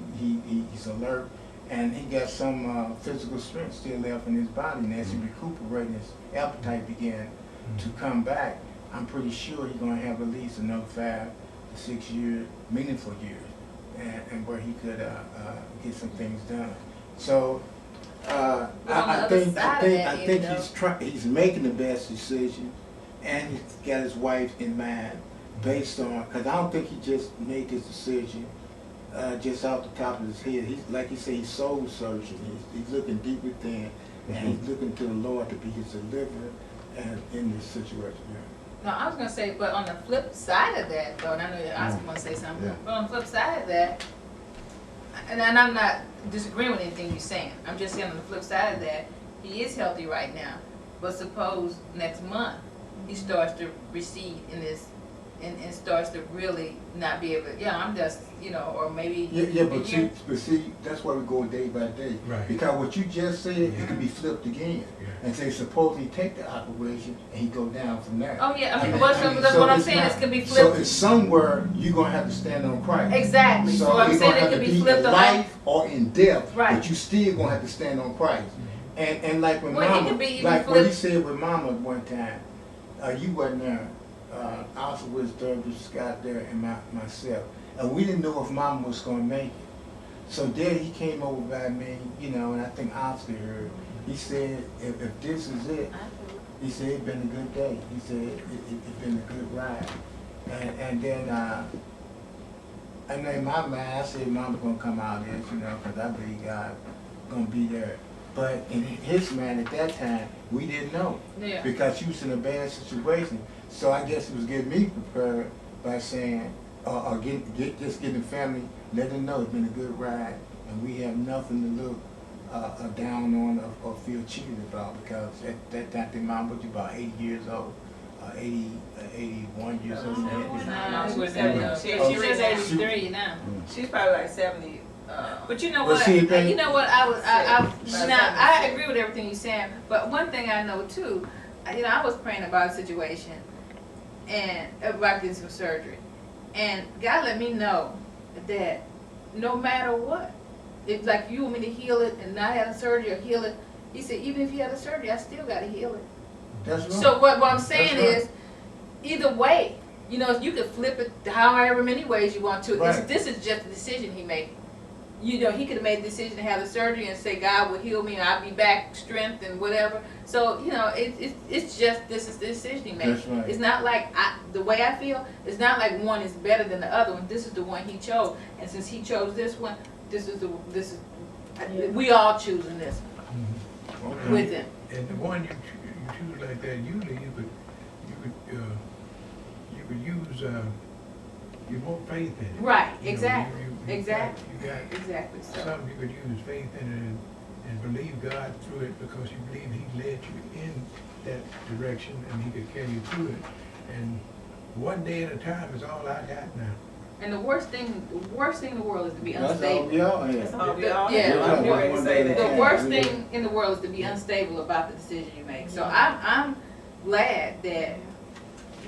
he's alert, and he got some physical strength still left in his body. And as he recuperates, his appetite began to come back. I'm pretty sure he's gonna have at least another 5 to 6 years, meaningful years, and where he could get some things done. So on the I other think side of that, you know- he's making the best decision, and he's got his wife in mind based on, because I don't think he just made this decision just off the top of his head. He's like he said, he's soul searching. He's looking deep within, and he's looking to the Lord to be his deliverer and in this situation. No, I was gonna say, but on the flip side of that, though, and I know I was gonna say something, Yeah. but on the flip side of that, and I'm not disagreeing with anything you're saying, I'm just saying on the flip side of that, he is healthy right now, but suppose next month, he starts to recede in this, and starts to really not be able to, I'm just, or maybe. Yeah, a but year- see, that's why we go day by day. Right. Because what you just said, it could be flipped again. Yeah. And say, suppose he take the operation and he go down from there. Oh, yeah, I mean, that's so what I'm it's saying, not- it could be So flipped. it's somewhere you're gonna have to stand on Christ. Exactly, so I'm it's saying gonna it have could to be flipped in on. life or in death, Right. but you still gonna have to stand on Christ. And like when Well, it Mama, could be even like what he flipped- said with Mama one time, you wasn't there. Also was Durbridge, Scott there, and myself, and we didn't know if Mama was gonna make it. So then he came over by me, and I think Oscar heard. He said, if this is it, he said it's been a good day. He said it's been a good ride. And then in my mind, I said Mama gonna come out of this, because I believe God gonna be there. But in his mind at that time, we didn't know. Yeah. Because she was in a bad situation. So I guess he was getting me prepared by saying, or just getting the family, let them know it's been a good ride, and we have nothing to look down on or feel cheated about, because at that time, their mom was about 80 years old, 81 years old. Nah, she was Oh, 83 now. She's probably like 70. But you know Well, what? see, then- You know what? I agree with everything you're saying. But one thing I know too, I was praying about a situation, and about getting some surgery, and God let me know that no matter what, if like you want me to heal it and not have a surgery or heal it, He said even if you have a surgery, I still got to heal it. That's right. So what I'm saying That's is, either way, you could flip it however many ways you want to. Right. This is just a decision he made. He could have made the decision to have the surgery and say God will heal me and I'll be back strength and whatever. So it's just this is the decision he made. That's right. It's not like the way I feel. It's not like one is better than the other one. This is the one he chose, and since he chose this one, we all choosing this one Okay. with him. And the one you choose like that, usually you could use your more faith in it. Right, You know, exactly, you exactly, got exactly. So something you could use faith in it, and and believe God through it because you believe he led you in that direction and he could carry you through it. And one day at a time is all I got now. And the worst thing in the world is to be That's all unstable. we all That's have. all we all Yeah, have. I'm I'm getting ready to say The that. worst thing in the world is to be unstable about the decision you make. So I'm glad that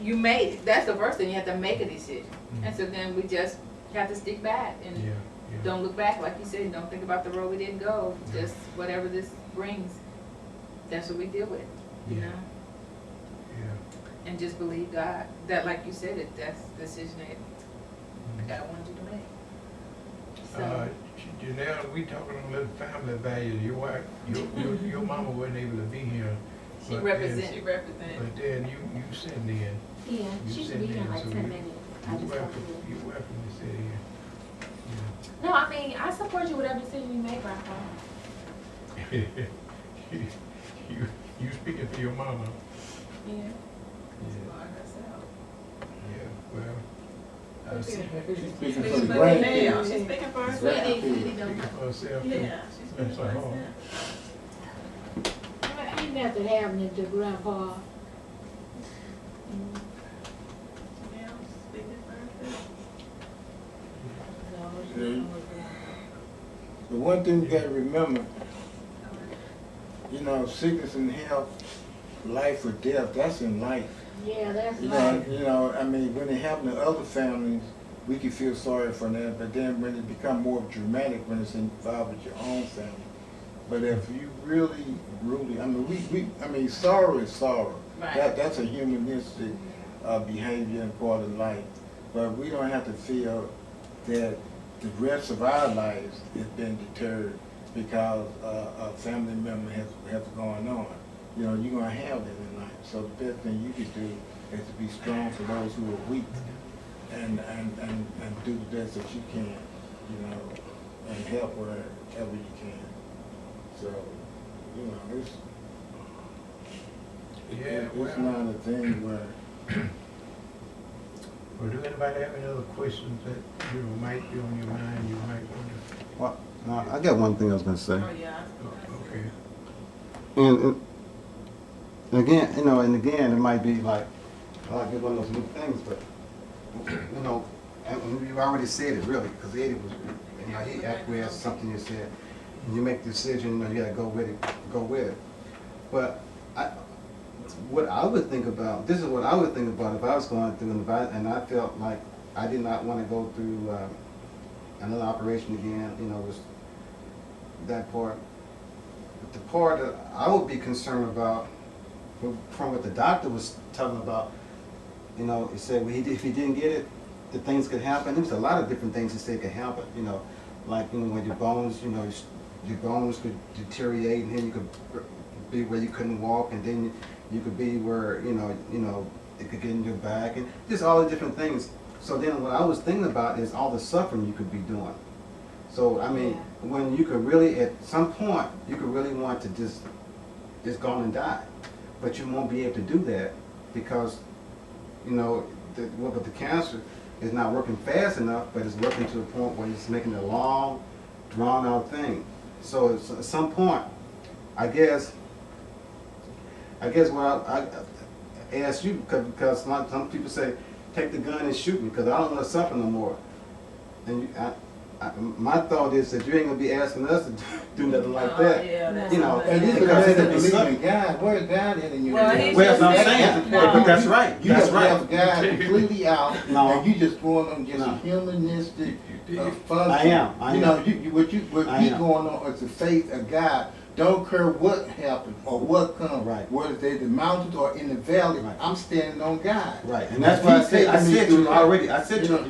you made it. That's the first thing, you have to make a decision. And so then we just have to stick back and Yeah, yeah. don't look back, like you said, don't think about the road we didn't go. Yeah. Just whatever this brings, that's what we deal with, you Yeah. know? Yeah. And just believe God, that like you said, that's the decision that Mhm. God wanted you to make. So, Janelle, we talking on little family values. Your wife, your mama wasn't able to be here. she but represents. She represents. But then you sitting in. Yeah, You she should sitting be here in in, like so 10 you- minutes. I You're just welcome, don't do it. you're welcome to sit here. No, I mean, I support you whatever decision you make, Grandpa. Yeah. You speaking for your mama. Yeah. Yeah, By herself. yeah, well. She's speaking Speaking for the for the grandkids. male. She's speaking for herself. Grandkids. Speaking for herself. too. Yeah, she's speaking That's for a herself. home. Ain't nothing happening to Grandpa. Yeah, she's speaking for herself. So she Yeah. knows The one thing you gotta remember, you know, sickness and health, life or death, that's in life. yeah, that's You life. know, I mean, when it happen to other families, we can feel sorry for them, but then when it become more dramatic, when it's involved with your own family. But if you really, I mean, I mean, sorrow is sorrow. Right. That's a humanistic behavior and part of life. But we don't have to feel that the rest of our lives has been deterred because a family member has gone on. You know, you're gonna have that in life. So the best thing you can do is to be strong for those who are weak and do the best that you can, you know, and help wherever you can. So, you know, it's not a thing where Well, do anybody have any other questions that, might be on your mind, you might want Well, I got one thing I was gonna say. Oh, yeah. to, okay. And again, and again, it might be like, I like one of those new things, but, and you already said it really, because Eddie was, he acquiesced something you said. When you make the decision, you gotta go with it. But what I would think about, this is what I would think about if I was going through, and I felt like I did not want to go through another operation again, was that part. But the part that I would be concerned about, from what the doctor was telling about, he said if he didn't get it, the things could happen. There was a lot of different things he said could happen, like, when your bones, your bones could deteriorate, and then you could be where you couldn't walk, and then you could be where, it could get in your back, and just all the different things. So then what I was thinking about is all the suffering you could be doing. So, I mean, when you could really, at some point, you could really want to just go on and die. But you won't be able to do that because, the cancer is not working fast enough, but it's working to a point where it's making a long, drawn-out thing. So at some point, I guess what I ask you, because some people say, take the gun and shoot me, because I don't want to suffer no more. And my thought is that you ain't gonna be asking us to do nothing like that. Yeah, that's and this is because because it they could be believe in God. Where's God in you? Well, he's Well, just I'm making- saying, No. but that's right. You That's just right. left God completely out, No. and you just going on just No. a humanistic You did. function. I am. What I we am. going on is the faith of God. Don't care what happened or what comes. Right. Whether they the mountains or in the valley, Right. I'm standing on God. Right, and that's why I said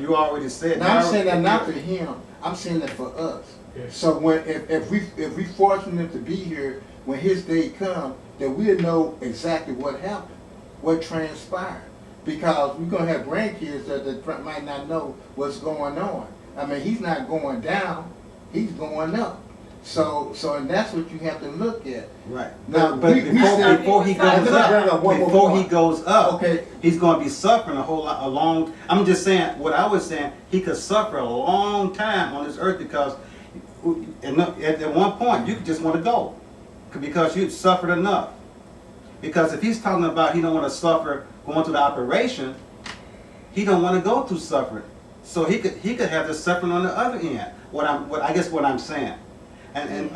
you already said. Now I'm saying that not for him. I'm saying that for us. Yes. So if we fortunate to be here when his day comes, that we'll know exactly what happened, what transpired, because we're gonna have grandkids that might not know what's going on. I mean, he's not going down; he's going up. So and that's what you have to look at. Right. Now, But we said- before he I'm goes gonna bring up, up one more before he point. goes up, Okay. he's going to be suffering a long. I'm just saying what I was saying. He could suffer a long time on this earth because at one point, you just want to go because you've suffered enough. Because if he's talking about he don't want to suffer going through the operation, he don't want to go through suffering. So he could have the suffering on the other end. What I'm saying, and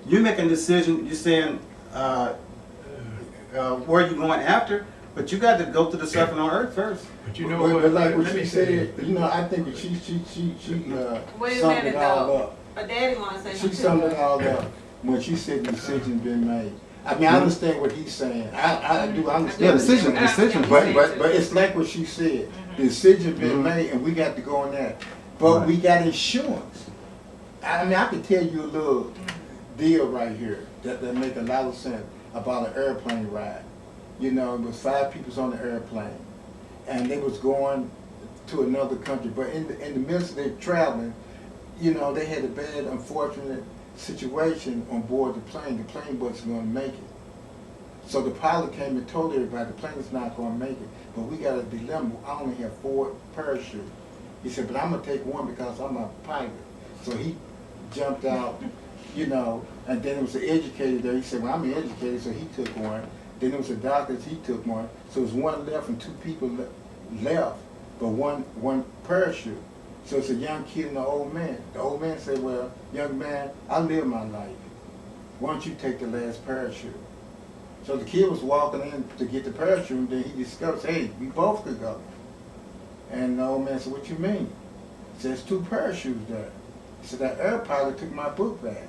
you're making a decision. You're saying where you going after, but you got to go through the suffering on earth first. But you know But what? like what Let me she say said, you know, I think that she Wait a summed minute it all though. up. But Daddy wanna say She something. summed it all up when she said the decision's been made. I mean, I understand what he's saying. I do understand. Yeah, what he's saying. decision. But it's like what she said. The decision been made, and we got to go on that. But we got insurance. I mean, I could tell you a little deal right here that make a lot of sense about an airplane ride. You know, it was 5 people on the airplane, and they was going to another country. But in the midst of their traveling, you know, they had a bad, unfortunate situation on board the plane. The plane wasn't going to make it. So the pilot came and told everybody the plane is not going to make it. But we got a dilemma. I only have 4 parachutes. He said, but I'm going to take one because I'm a pilot. So he jumped out, you know, and then there was an educator there. He said, well, I'm an educator, so he took one. Then there was a doctor, he took one. So it was 1 left and 2 people left, but one parachute. So it's a young kid and an old man. The old man said, well, young man, I live my life. Why don't you take the last parachute? So the kid was walking in to get the parachute, and then he discovered, hey, we both could go. And the old man said, what you mean? He said, there's 2 parachutes there. He said, that air pilot took my book bag.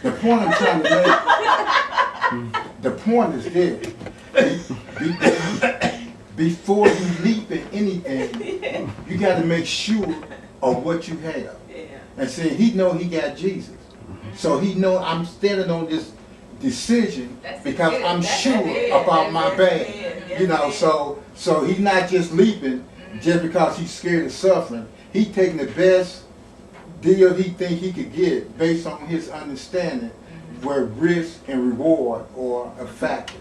The point I'm trying to make, before you leap in anything, you got to make sure of what you have. And saying he know he got Jesus. So he know I'm standing on this decision because I'm sure about my bag. You know, so he's not just leaping just because he's scared of suffering. He's taking the best deal he think he could get based on his understanding where risk and reward are a factor.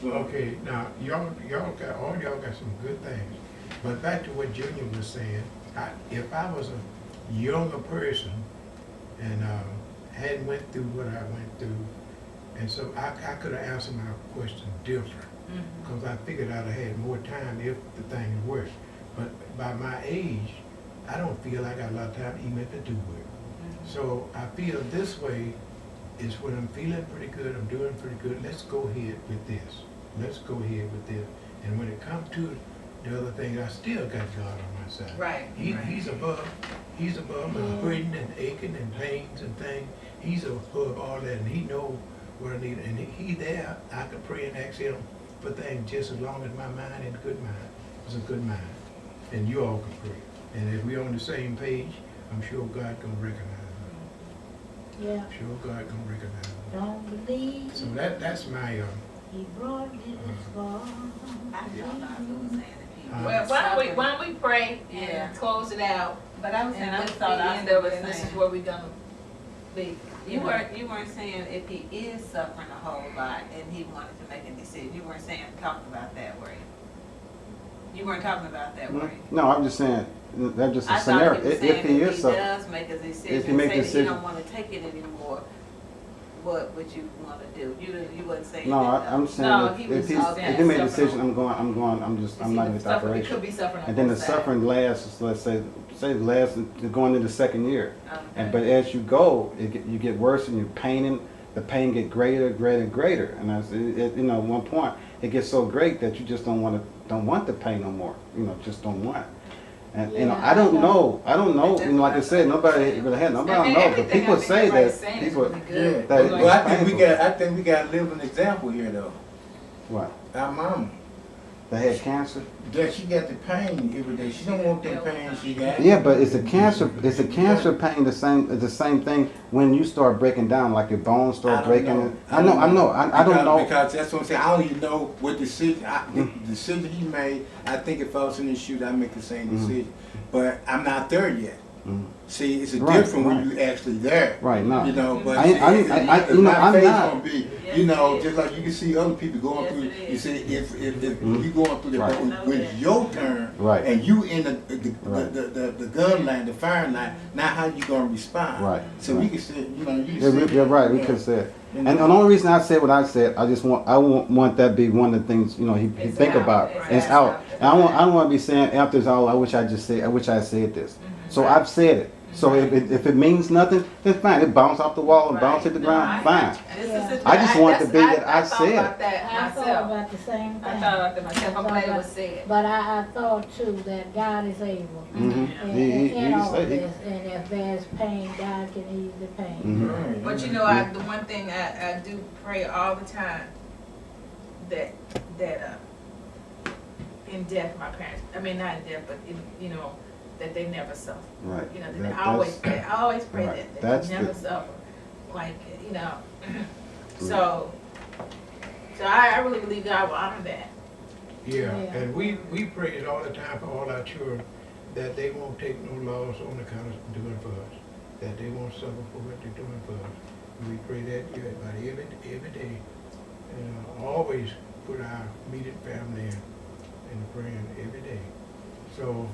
So, Okay, now y'all got some good things, but back to what Junior was saying. If I was a younger person and hadn't went through what I went through, and so I could have answered my question different, because I figured I'd have had more time if the thing worked. But by my age, I don't feel I got a lot of time even to do it. So I feel this way is when I'm feeling pretty good, I'm doing pretty good, let's go ahead with this. Let's go ahead with this. And when it comes to the other thing, I still got God on my side. Right. He's above my hurting and aching and pains and things. He's above all that, and he knows what I need. And he there, I could pray and ask him for things just as long as my mind is good mind. It's a good mind. And you all can pray. And if we're on the same page, I'm sure God gonna recognize us. Yeah, I'm sure God gonna recognize us. don't believe So that's my he brought you this far. I don't know if it was saying that people. Well, why don't we pray Yeah. and close it out? But I was saying, And I this thought the I end of it, was and this is saying, where we're gonna be. you weren't saying if he is suffering a whole lot and he wanted to make a decision. You weren't saying, talking about that, were you? You weren't talking about that, were you? No, I'm just saying, that's just a I scenario. thought he was saying If he if is he suffering. does make a decision, If he make say that he decision. don't wanna take it anymore, what would you wanna do? You wasn't saying No, that. I'm saying No, if he if was he's, suffering. if he made a Suffering. decision, I'm not in the Suffering, it operation. could be suffering on And then the both sides. suffering lasts, let's say the last, going into the 2nd year. Okay. But as you go, you get worse and the pain get greater, greater, greater. And at one point, it gets so great that you just don't want the pain no more. Just don't want it. And I don't know. Like I said, nobody really had. Nobody don't know. But people say that people. yeah. That Well, I it's think we got a living example here though. What? Our mama. They had cancer. Yeah, she got the pain every day. She don't want the pain she got. Yeah, but it's a cancer pain the same thing when you start breaking down, like your bones start breaking. I don't know. Because that's what I'm saying. I don't even know what decision. The decision he made. I think if I was in his shoes, I'd make the same decision. But I'm not there yet. See, it's different when you actually there. Right, no. But I'm not. gonna be. You know, Yes, it just like you can see other people going Yes, through, it you is. see, if Mhm. you going through the, Right. when it's your turn, Right. and you in the Right. the gun line, the firing line, now how you gonna respond? Right, So we right. can say, you know, you can Yeah, say. you're right, we yeah, could say it. you And know. the only reason I said what I said, I want that to be one of the things, you know, he It's think out, about. it's It's out. out. And I don't wanna be saying after it's all, I wish I said this. So I've said it. So if it means nothing, then fine, it bounced off the wall and bounced hit the No, ground, fine. This Yeah. is I just want it to be that I thought said. about that I thought myself. about the same thing. I thought about that myself. I'm glad it was said. But I thought too that God is able. Mm-hmm. In all said this, and if there's pain, God can ease the pain. Mhm. Right. But you know, the one thing I do pray all the time that in death, my parents, I mean, not in death, but in, you know, that they never suffer. Right. You know, That- I always that's- pray right. that That's they never the- suffer. Like, you know, so I really believe God will honor that. Yeah, Yeah. and we pray it all the time for all our children, that they won't take no loss on account of doing for us, that they won't suffer for what they're doing for us. And we pray that, yeah, about every day, and always put our immediate family in the praying every day. So,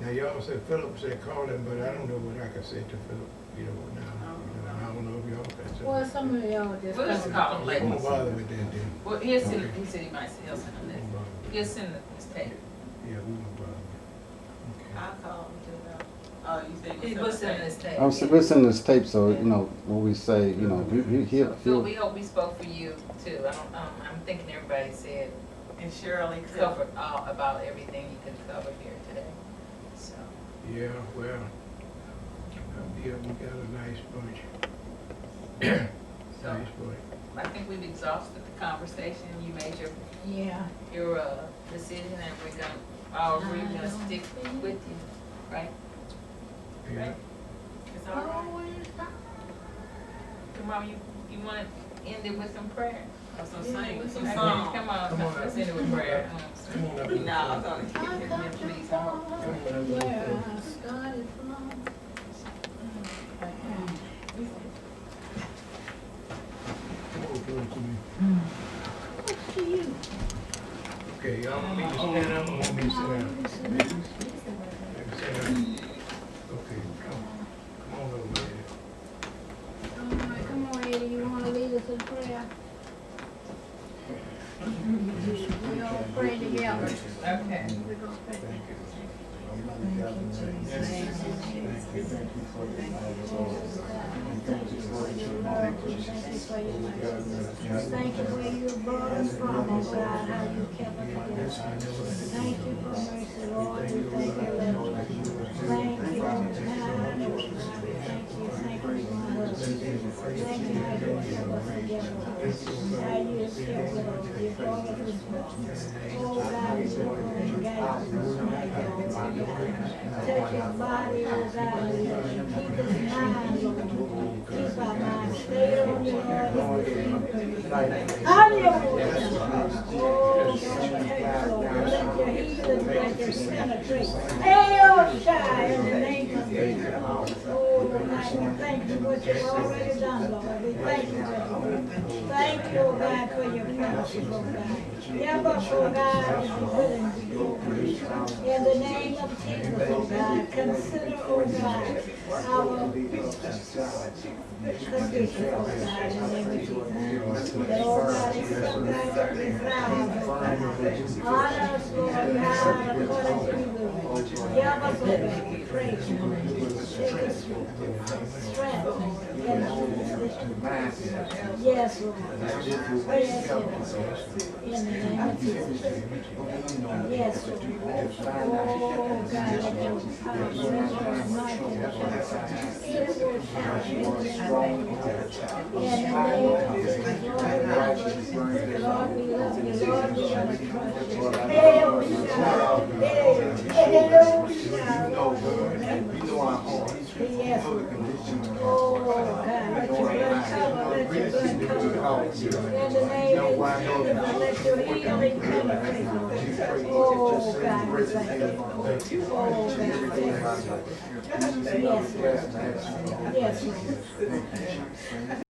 now y'all said, Philip said call him, but I don't know what I can say to Philip, you know, now. You know, I don't know if y'all can say. Well, some of y'all just. We'll just call him We later. won't bother with that then. Well, he'll send, he said he might, he'll send him We this. won't bother with He'll that. send this tape. Yeah, we won't bother. Okay. I'll call him too, though. Oh, you said He you was sending this tape. I'm listening to this tape, so, you know, what we say, you know, So, Phil, we he'll, hope we spoke for you too. I'm thinking everybody said, And Shirley too. covered all about everything you could cover here today. So, Yeah, well, yeah, we got a nice bunch. so Nice bunch. I think we've exhausted the conversation. You made Yeah. your decision, and we're gonna all agree we're gonna stick with you, right? Yeah. It's all right. Come on, you want to end it with some prayer? Or some sing, some Okay, song. come on, Come on. let's end it with prayer. Come on up. No, I'm gonna Give me, please, I hope. Where I started from. Come on, close to me. What's to you? Okay, y'all want me to stand up or want me to sit down? Sit down. Okay, come on over here. All right, come on, Eddie, you wanna lead us in prayer? We all pray together. Okay. We gonna pray. Thank you. Thank you where you brought us from, oh God, how you kept us together. Thank you for mercy, Lord. We thank you, Lord. Thank you, God. Thank you for my husband. Thank you how you kept us together. How you have kept us, you brought us this far. Oh God, we look and guide us tonight, God. Touch his body, oh God. Keep his mind, Lord. Keep our mind stayed on you, Lord. Hallelujah. Oh, God, take Lord. Let your healing virtues penetrate. Hey, oh, shy, in the name of Jesus. Oh, Lord, I thank you for what you've already done, Lord. We thank you for what you've done. Thank you, oh God, for your promises, oh God. Help us, oh God, to be willing to do it. In the name of Jesus, oh God, consider, oh God, our condition, oh God, in the name of Jesus. That, oh God, accept our desires, oh God. Honor us, Lord God, according to your will. Help us, oh God, we pray, Lord. Take us strength and yes, Lord. Yes, Lord. In the name of Jesus. Yes, Lord. Oh, God, let your power rest on my life. It will shine in the name of Jesus. In the name of Jesus. Lord, we love you. Lord, we love you. Lord, we love you. Hey, oh, shout. Hey, oh, shout. We know our heart. Yes, Lord. Oh, God, let your blood cover, let your blood cover. In the name of Jesus, let your healing penetrate, Lord. Oh, God, we thank you. Oh, God, thank you. Yes, Lord. Yes, Lord.